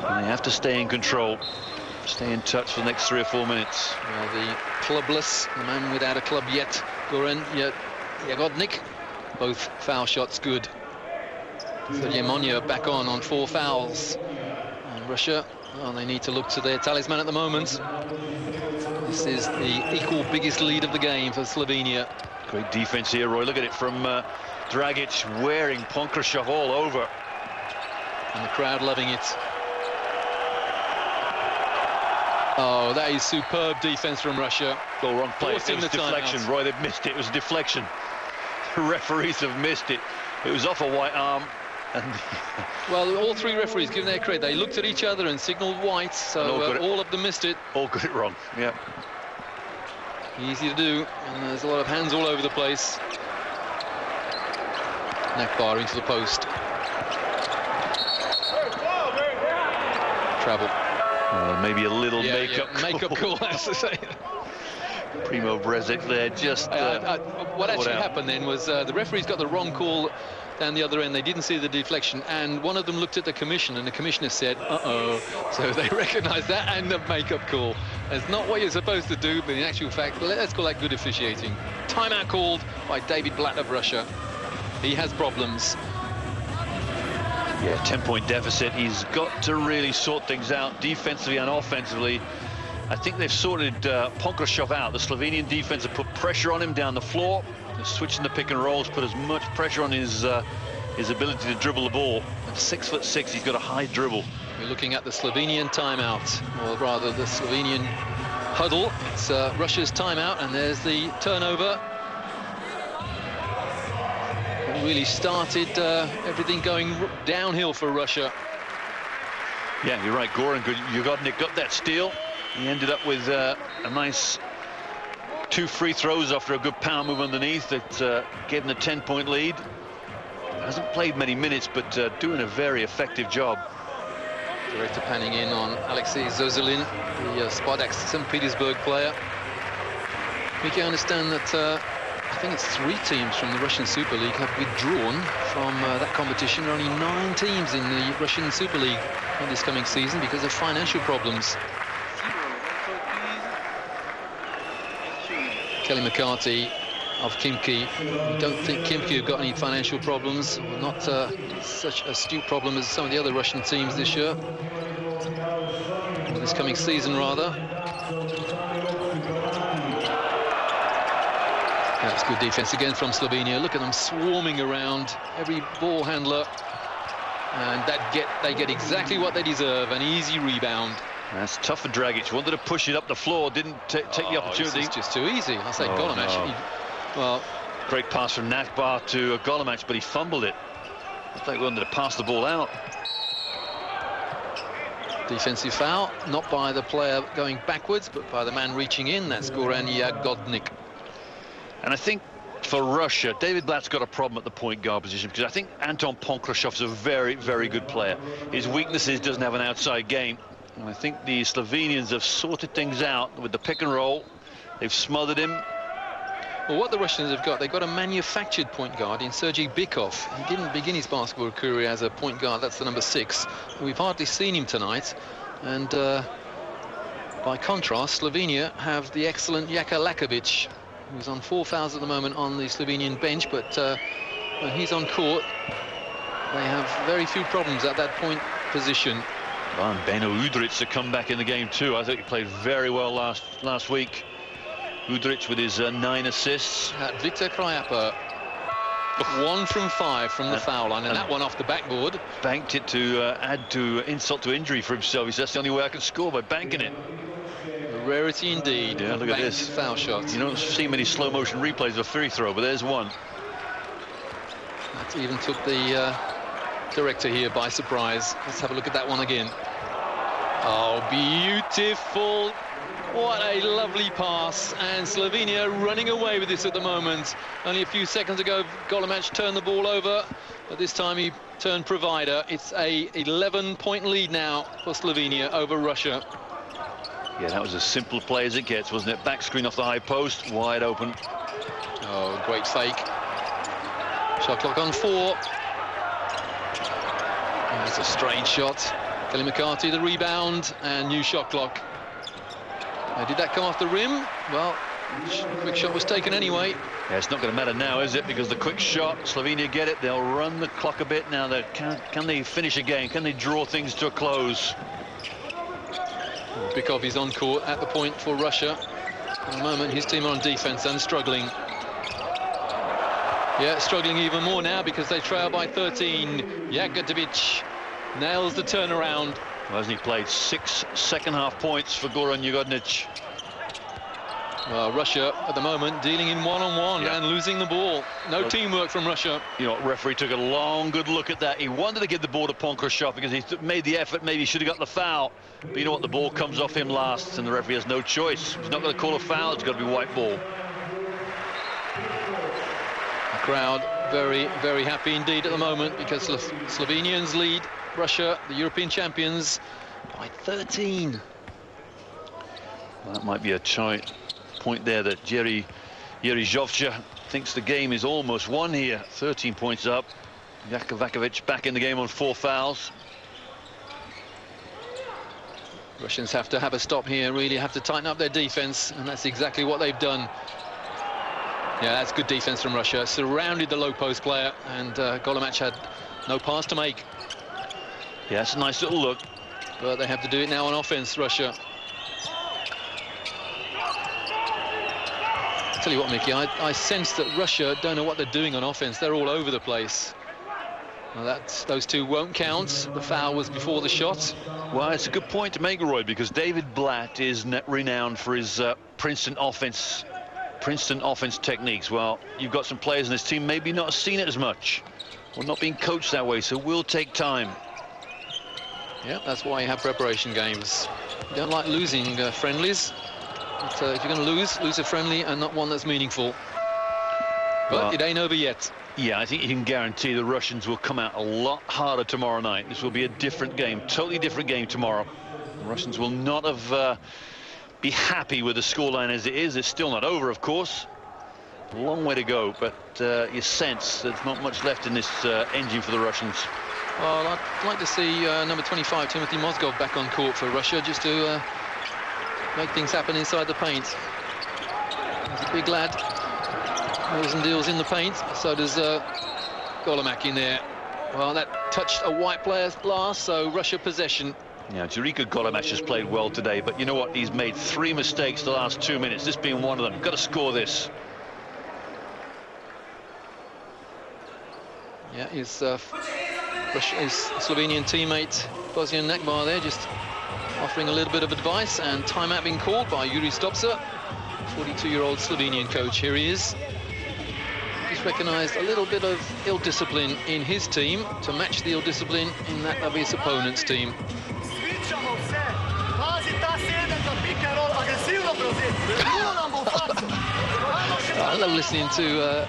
And they have to stay in control, stay in touch for the next 3 or 4 minutes.
Well, the clubless, the man without a club yet, Goran Jagodnik, both foul shots good. So Yemonia back on 4 fouls. And Russia, well, they need to look to their talisman at the moment. This is the equal biggest lead of the game for Slovenia.
Great defense here, Roy. Look at it from Dragic, wearing Ponkrashov all over.
And the crowd loving it. Oh, that is superb defense from Russia.
Goal, wrong play. It was
the
deflection,
timeout.
Roy. They've missed it. It was a deflection. The referees have missed it. It was off a white arm. And
well, all 3 referees, given their credit, they looked at each other and signalled white, so all of them missed it.
All got it wrong, yeah.
Easy to do, and there's a lot of hands all over the place. Nakbar into the post. Travel.
Maybe a little makeup
call, as I say.
Primo Brezic there, just...
what actually happened then was the referees got the wrong call down the other end. They didn't see the deflection, and one of them looked at the commission, and the commissioner said, uh-oh. So they recognised that and the makeup call. That's not what you're supposed to do, but in actual fact, let's call that good officiating. Timeout called by David Blatt of Russia. He has problems.
Yeah, 10-point deficit. He's got to really sort things out defensively and offensively. I think they've sorted Ponkrashov out. The Slovenian defense have put pressure on him down the floor. They're switching the pick and rolls, put as much pressure on his ability to dribble the ball. At 6'6", he's got a high dribble.
We're looking at the Slovenian timeout, or rather the Slovenian huddle. It's Russia's timeout, and there's the turnover. It really started everything going downhill for Russia.
Yeah, you're right. Goran Jagodnik got that steal. He ended up with a nice 2 free throws after a good power move underneath that gave him a 10-point lead. Hasn't played many minutes, but doing a very effective job.
Director panning in on Alexei Zozulin, the Spartak St. Petersburg player. Mickey, I understand that I think it's 3 teams from the Russian Super League have withdrawn from that competition. There are only 9 teams in the Russian Super League in this coming season because of financial problems. Kelly McCarthy of Khimki. We don't think Khimki have got any financial problems, not such astute problem as some of the other Russian teams this year, or this coming season rather. That's good defense again from Slovenia. Look at them swarming around every ball handler, and they get exactly what they deserve, an easy rebound.
That's tough for Dragic. Wanted to push it up the floor, didn't take the opportunity.
It's just too easy. I say Golemach.
No.
Well,
great pass from Nakbar to Golemach, but he fumbled it. I think he wanted to pass the ball out.
Defensive foul, not by the player going backwards, but by the man reaching in. That's Goran Jagodnik.
And I think for Russia, David Blatt's got a problem at the point guard position, because I think Anton Ponkrashov's a very, very good player. His weakness is doesn't have an outside game. And I think the Slovenians have sorted things out with the pick and roll. They've smothered him.
Well, what the Russians have got, they've got a manufactured point guard in Sergei Bykov. He didn't begin his basketball career as a point guard. That's the number 6. We've hardly seen him tonight. And by contrast, Slovenia have the excellent Jaka Lakovic, who's on 4 fouls at the moment on the Slovenian bench. But when he's on court, they have very few problems at that point position.
And Beno Udric to come back in the game too. I think he played very well last week. Udric with his 9 assists.
Victor Krajapa, 1 from 5 from the foul line, and that one off the backboard.
Banked it to add to insult to injury for himself. He says that's the only way I can score, by banking it.
A rarity indeed.
Yeah, look at this
foul shot.
You don't see many slow motion replays of a free throw, but there's one.
That even took the director here by surprise. Let's have a look at that one again. Oh, beautiful. What a lovely pass, and Slovenia running away with this at the moment. Only a few seconds ago, Golemach turned the ball over, but this time he turned provider. It's a 11-point lead now for Slovenia over Russia.
Yeah, that was as simple a play as it gets, wasn't it? Back screen off the high post, wide open.
Oh, great fake. Shot clock on 4. That's a strange shot. Kelly McCarthy, the rebound, and new shot clock. Did that come off the rim? Well, quick shot was taken anyway.
Yeah, it's not going to matter now, is it? Because the quick shot, Slovenia get it. They'll run the clock a bit now. Can they finish a game? Can they draw things to a close?
Bykov is on court at the point for Russia. At the moment, his team are on defense and struggling. Yeah, struggling even more now because they trail by 13. Jagatovic nails the turnaround.
Well, hasn't he played 6 second-half points for Goran Jugodnic?
Well, Russia at the moment dealing in one-on-one and losing the ball. No teamwork from Russia.
You know, referee took a long, good look at that. He wanted to give the ball to Ponkrashov because he made the effort. Maybe he should have got the foul. But you know what? The ball comes off him last, and the referee has no choice. He's not going to call a foul. It's got to be white ball.
The crowd very, very happy indeed at the moment because Slovenians lead Russia, the European champions, by 13.
Well, that might be a point there that Jiri Zhovcha thinks the game is almost won here. 13 points up. Jakovakovic back in the game on 4 fouls.
Russians have to have a stop here, really have to tighten up their defense, and that's exactly what they've done. Yeah, that's good defense from Russia. Surrounded the low post player, and Golomac had no pass to make.
Yeah, that's a nice little look.
But they have to do it now on offense, Russia. Tell you what, Mickey, I sense that Russia don't know what they're doing on offense. They're all over the place. Well, those 2 won't count. The foul was before the shot.
Well, it's a good point to make, Roy, because David Blatt is renowned for his Princeton offense techniques. Well, you've got some players in this team maybe not seen it as much, or not being coached that way, so we'll take time.
Yeah, that's why you have preparation games. You don't like losing friendlies. But if you're going to lose a friendly and not one that's meaningful. But
well,
it ain't over yet.
Yeah, I think you can guarantee the Russians will come out a lot harder tomorrow night. This will be a different game, totally different game tomorrow. The Russians will not have be happy with the scoreline as it is. It's still not over, of course. A long way to go, but you sense there's not much left in this engine for the Russians.
Well, I'd like to see number 25, Timothy Mozgov, back on court for Russia, just to make things happen inside the paint. He's a big lad. Wheels and deals in the paint. So does Golomac in there. Well, that touched a white player's last, so Russia possession.
Yeah, Jurika Golomac has played well today, but you know what? He's made 3 mistakes the last 2 minutes, this being one of them. Got to score this.
Yeah, his Slovenian teammate Bosnian Nekbar there just offering a little bit of advice, and timeout being called by Yuri Stopsa, 42-year-old Slovenian coach. Here he is. Just recognised a little bit of ill discipline in his team to match the ill discipline in that of his opponent's team. I love listening to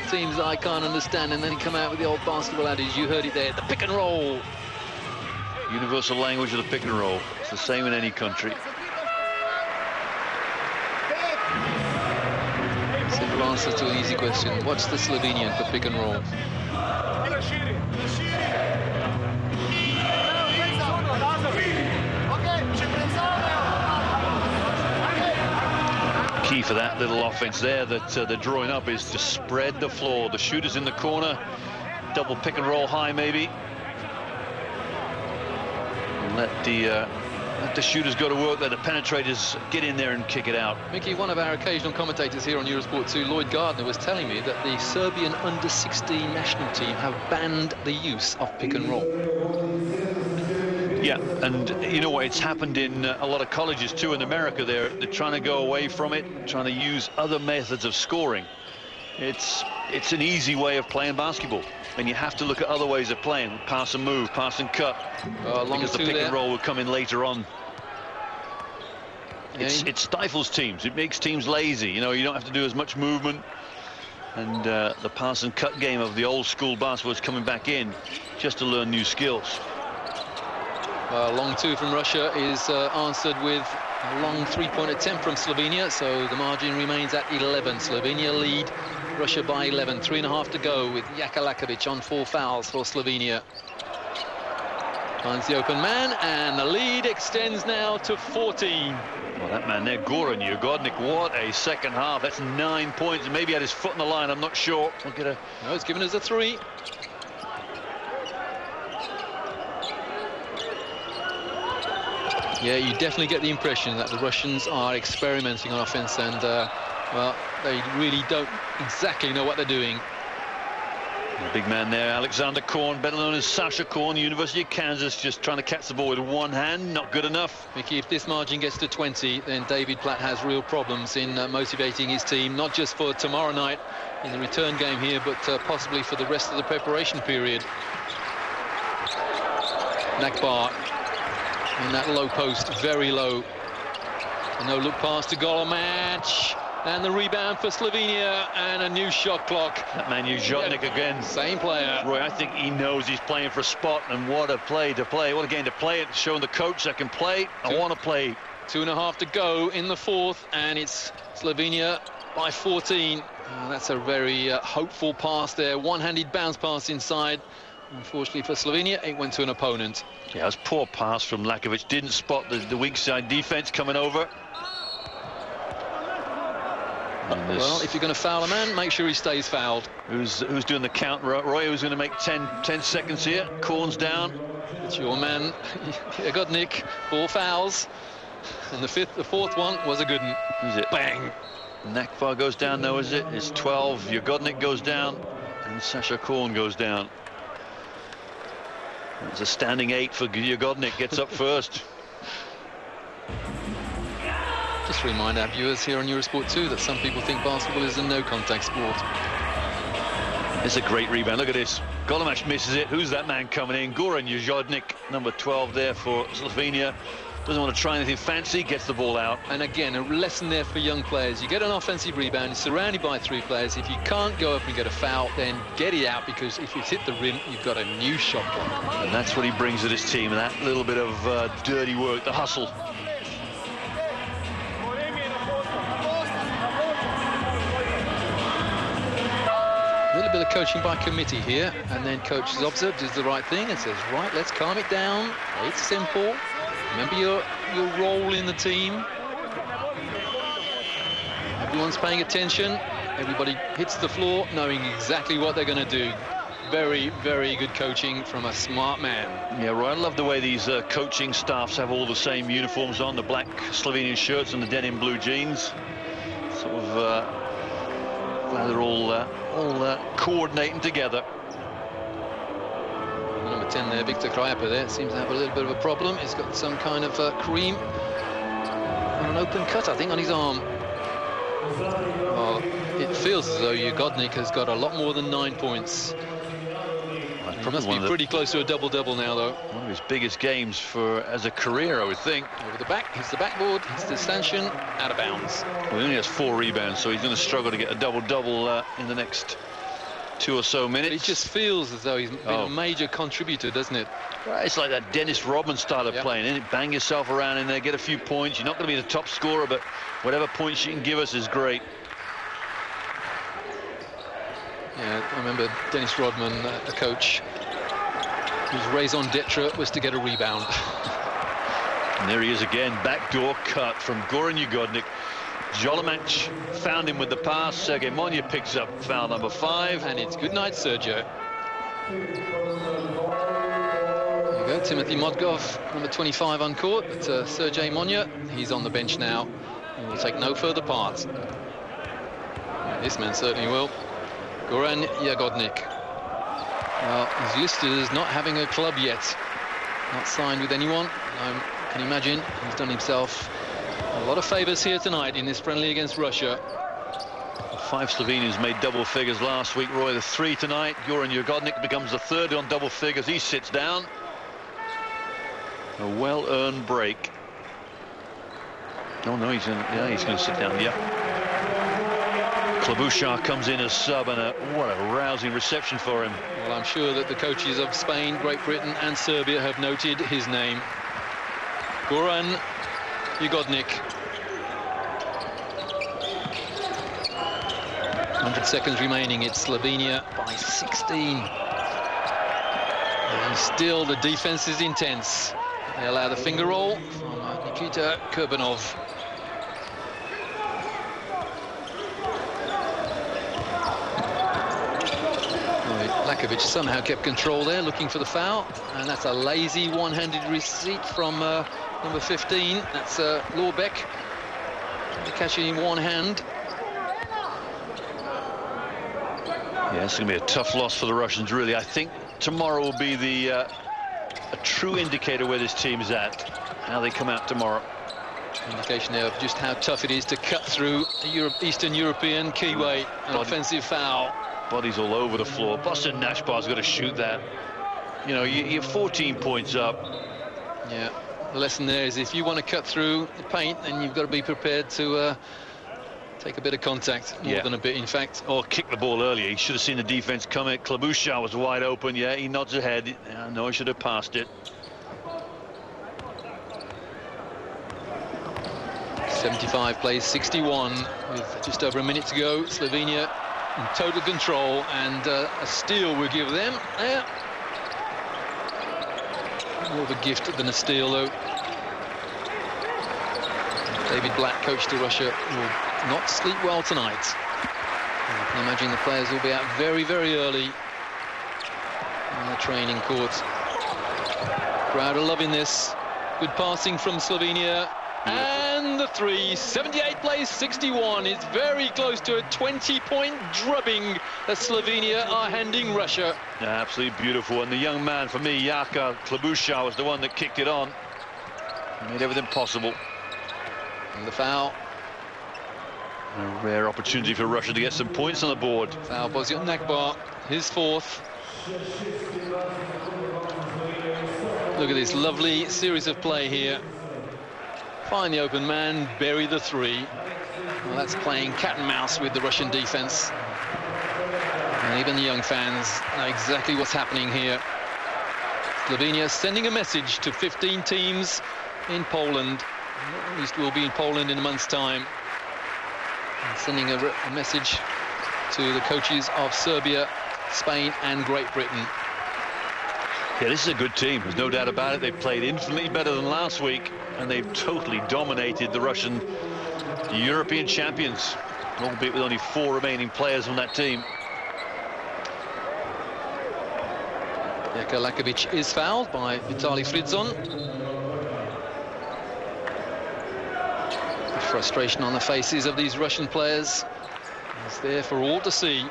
teams that I can't understand, and then he come out with the old basketball adage. You heard it there, the pick and roll.
Universal language of the pick and roll. It's the same in any country.
Simple answer to an easy question. What's the Slovenian for pick and roll?
Key for that little offense there that they're drawing up is to spread the floor. The shooter's in the corner, double pick and roll high maybe. And let the shooters go to work, let the penetrators get in there and kick it out.
Mickey, one of our occasional commentators here on Eurosport 2, Lloyd Gardner, was telling me that the Serbian under-16 national team have banned the use of pick and roll.
Yeah, and you know what, it's happened in a lot of colleges too in America. They're trying to go away from it, trying to use other methods of scoring. It's an easy way of playing basketball, and you have to look at other ways of playing. Pass and move, pass and cut, because the pick and roll will come in later on. Yeah. It stifles teams, it makes teams lazy. You know, you don't have to do as much movement, and the pass and cut game of the old school basketball is coming back in just to learn new skills.
Long 2 from Russia is answered with a long three-point attempt from Slovenia, so the margin remains at 11. Slovenia lead Russia by 11. 3.5 to go with Jakalakovic on 4 fouls for Slovenia. Finds the open man, and the lead extends now to 14.
Well, that man there, Goran Jagodnik, what a second half. That's 9 points. Maybe had his foot on the line, I'm not sure. We'll get a...
No, it's given us a 3. Yeah, you definitely get the impression that the Russians are experimenting on offense, and well, they really don't exactly know what they're doing.
The big man there, Alexander Korn, better known as Sasha Korn, University of Kansas, just trying to catch the ball with one hand, not good enough.
Mickey, if this margin gets to 20, then David Platt has real problems in motivating his team, not just for tomorrow night in the return game here, but possibly for the rest of the preparation period. Nakbar in that low post, very low. A no-look pass to Golomatch. And the rebound for Slovenia, and a new shot clock.
That man, Jagodnik again.
Same player.
Roy, I think he knows he's playing for a spot, and what a play to play. What a game to play it, showing the coach I can play. I want to play.
2.5 to go in the fourth, and it's Slovenia by 14. That's a very hopeful pass there. One-handed bounce pass inside. Unfortunately for Slovenia, it went to an opponent.
Yeah, it was a poor pass from Lakovic. Didn't spot the weak side defense coming over.
Well, if you're going to foul a man, make sure he stays fouled.
Who's doing the count, Roy? Who's going to make 10 seconds here? Korn's down.
It's your man, Jagodnik, 4 fouls. And the fourth one was a good one.
Who's it?
Bang.
Nakbar goes down, though, is it? It's 12. Jagodnik goes down, and Sasha Korn goes down. It's a standing 8 for Jagodnik, gets up first.
Just to remind our viewers here on Eurosport 2 that some people think basketball is a no-contact sport.
It's a great rebound. Look at this. Golomatch misses it. Who's that man coming in? Goran Jagodnik, number 12 there for Slovenia. Doesn't want to try anything fancy, gets the ball out.
And again, a lesson there for young players. You get an offensive rebound, you're surrounded by 3 players. If you can't go up and get a foul, then get it out, because if it's hit the rim, you've got a new shot clock.
And that's what he brings to this team, and that little bit of dirty work, the hustle.
A little bit of coaching by committee here, and then coach has observed, does the right thing, and says, right, let's calm it down. It's simple. Remember your role in the team. Everyone's paying attention. Everybody hits the floor knowing exactly what they're going to do. Very, very good coaching from a smart man.
Yeah, Roy, I love the way these coaching staffs have all the same uniforms on, the black Slovenian shirts and the denim blue jeans. Sort of glad they're all coordinating together.
Number 10 there, Victor Krajapa there, seems to have a little bit of a problem. He's got some kind of cream on an open cut, I think, on his arm. Well, it feels as though Jagodnik has got a lot more than 9 points. He must be pretty close to a double-double now, though.
One of his biggest games as a career, I would think.
Over the back, hits the backboard, hits the stanchion, out of bounds.
Well, he only has 4 rebounds, so he's going to struggle to get a double-double in the next 2 or so minutes.
It just feels as though he's been a major contributor, doesn't it?
Right, it's like that Dennis Rodman style of playing, isn't it? Bang yourself around in there, get a few points. You're not going to be the top scorer, but whatever points you can give us is great.
Yeah, I remember Dennis Rodman, a coach, whose raison d'etre was to get a rebound.
And there he is again, backdoor cut from Goran Jagodnik. Jolomatch found him with the pass. Sergei Monya picks up foul number 5.
And it's good night, Sergio. There you go, Timothy Modgov, number 25 on court, but Sergei Monya, he's on the bench now. He will take no further part. This man certainly will. Goran Jagodnik. Well, he's listed as not having a club yet. Not signed with anyone. I can imagine he's done himself a lot of favours here tonight in this friendly against Russia.
5 Slovenians made double figures last week, Roy. The 3 tonight. Goran Jagodnik becomes the 3rd on double figures. He sits down. A well-earned break. Oh no, he's going to sit down. Yeah. Klobuchar comes in as sub, and what a rousing reception for him.
Well, I'm sure that the coaches of Spain, Great Britain and Serbia have noted his name. Goran Jugodnik. 100 seconds remaining. It's Slovenia by 16. And still the defense is intense. They allow the finger roll from Nikita Kurbanov. Lakovic somehow kept control there, looking for the foul, and that's a lazy one-handed receipt from number 15. That's Lorbeck, catching in one hand.
Yeah, it's going to be a tough loss for the Russians, really. I think tomorrow will be a true indicator where this team is at, how they come out tomorrow.
Indication there of just how tough it is to cut through a Eastern European keyway. An offensive foul.
Bodies all over the floor. Boston Nashbar's got to shoot that. You know, you're 14 points up.
Yeah, the lesson there is if you want to cut through the paint, then you've got to be prepared to take a bit of contact, more than a bit, in fact.
Or kick the ball earlier. He should have seen the defense coming. Klabusha was wide open. Yeah, he nods ahead. No, he should have passed it.
75 plays 61 with just over a minute to go. Slovenia in total control, and a steal will give them. More of a gift than a steal, though. David Black, coach to Russia, will not sleep well tonight. I can imagine the players will be out very, very early on the training court. Crowd are loving this. Good passing from Slovenia. And the three, 78 plays 61. It's very close to a 20-point drubbing that Slovenia are handing Russia.
Yeah, absolutely beautiful. And the young man, for me, Jaka Klabusha, was the one that kicked it on. Made everything possible.
And the foul.
A rare opportunity for Russia to get some points on the board.
Foul, Bozio Nakbar, his fourth. Look at this lovely series of play here. Find the open man, bury the three. Well, that's playing cat and mouse with the Russian defense. And even the young fans know exactly what's happening here. Slovenia sending a message to 15 teams in Poland. At least we'll be in Poland in a month's time. And sending a message to the coaches of Serbia, Spain and Great Britain.
Yeah, this is a good team. There's no doubt about it. They played infinitely better than last week, and they've totally dominated the Russian European champions, albeit with only 4 remaining players on that team.
Jaka Lakovic is fouled by Vitaly Fridzon. The frustration on the faces of these Russian players is there for all to see.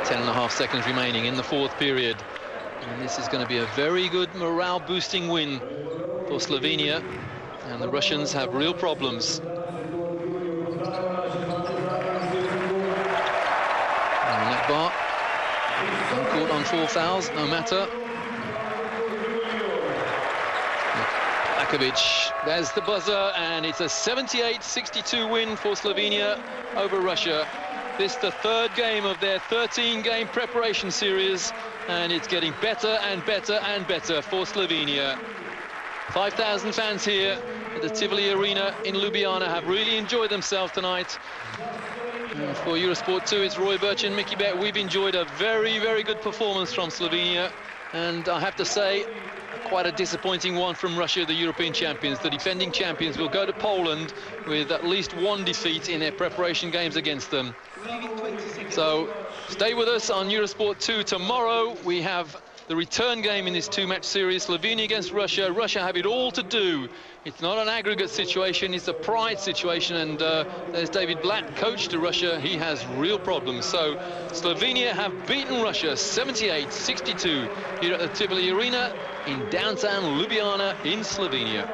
10.5 seconds remaining in the fourth period. And this is going to be a very good morale-boosting win for Slovenia. And the Russians have real problems. Nakbar, caught on 4 fouls, no matter. Lakovic, there's the buzzer, and it's a 78-62 win for Slovenia over Russia. This is the third game of their 13-game preparation series, and it's getting better and better and better for Slovenia. 5,000 fans here at the Tivoli Arena in Ljubljana have really enjoyed themselves tonight. And for Eurosport 2, it's Roy Birch and Mickey Beck. We've enjoyed a very, very good performance from Slovenia, and I have to say, quite a disappointing one from Russia, the European champions. The defending champions will go to Poland with at least 1 defeat in their preparation games against them. So stay with us on Eurosport 2. Tomorrow we have the return game in this 2-match series, Slovenia against Russia. Russia have it all to do. It's not an aggregate situation, it's a pride situation, and there's David Blatt, coach to Russia. He has real problems. So Slovenia have beaten Russia 78-62 here at the Tivoli Arena in downtown Ljubljana in Slovenia.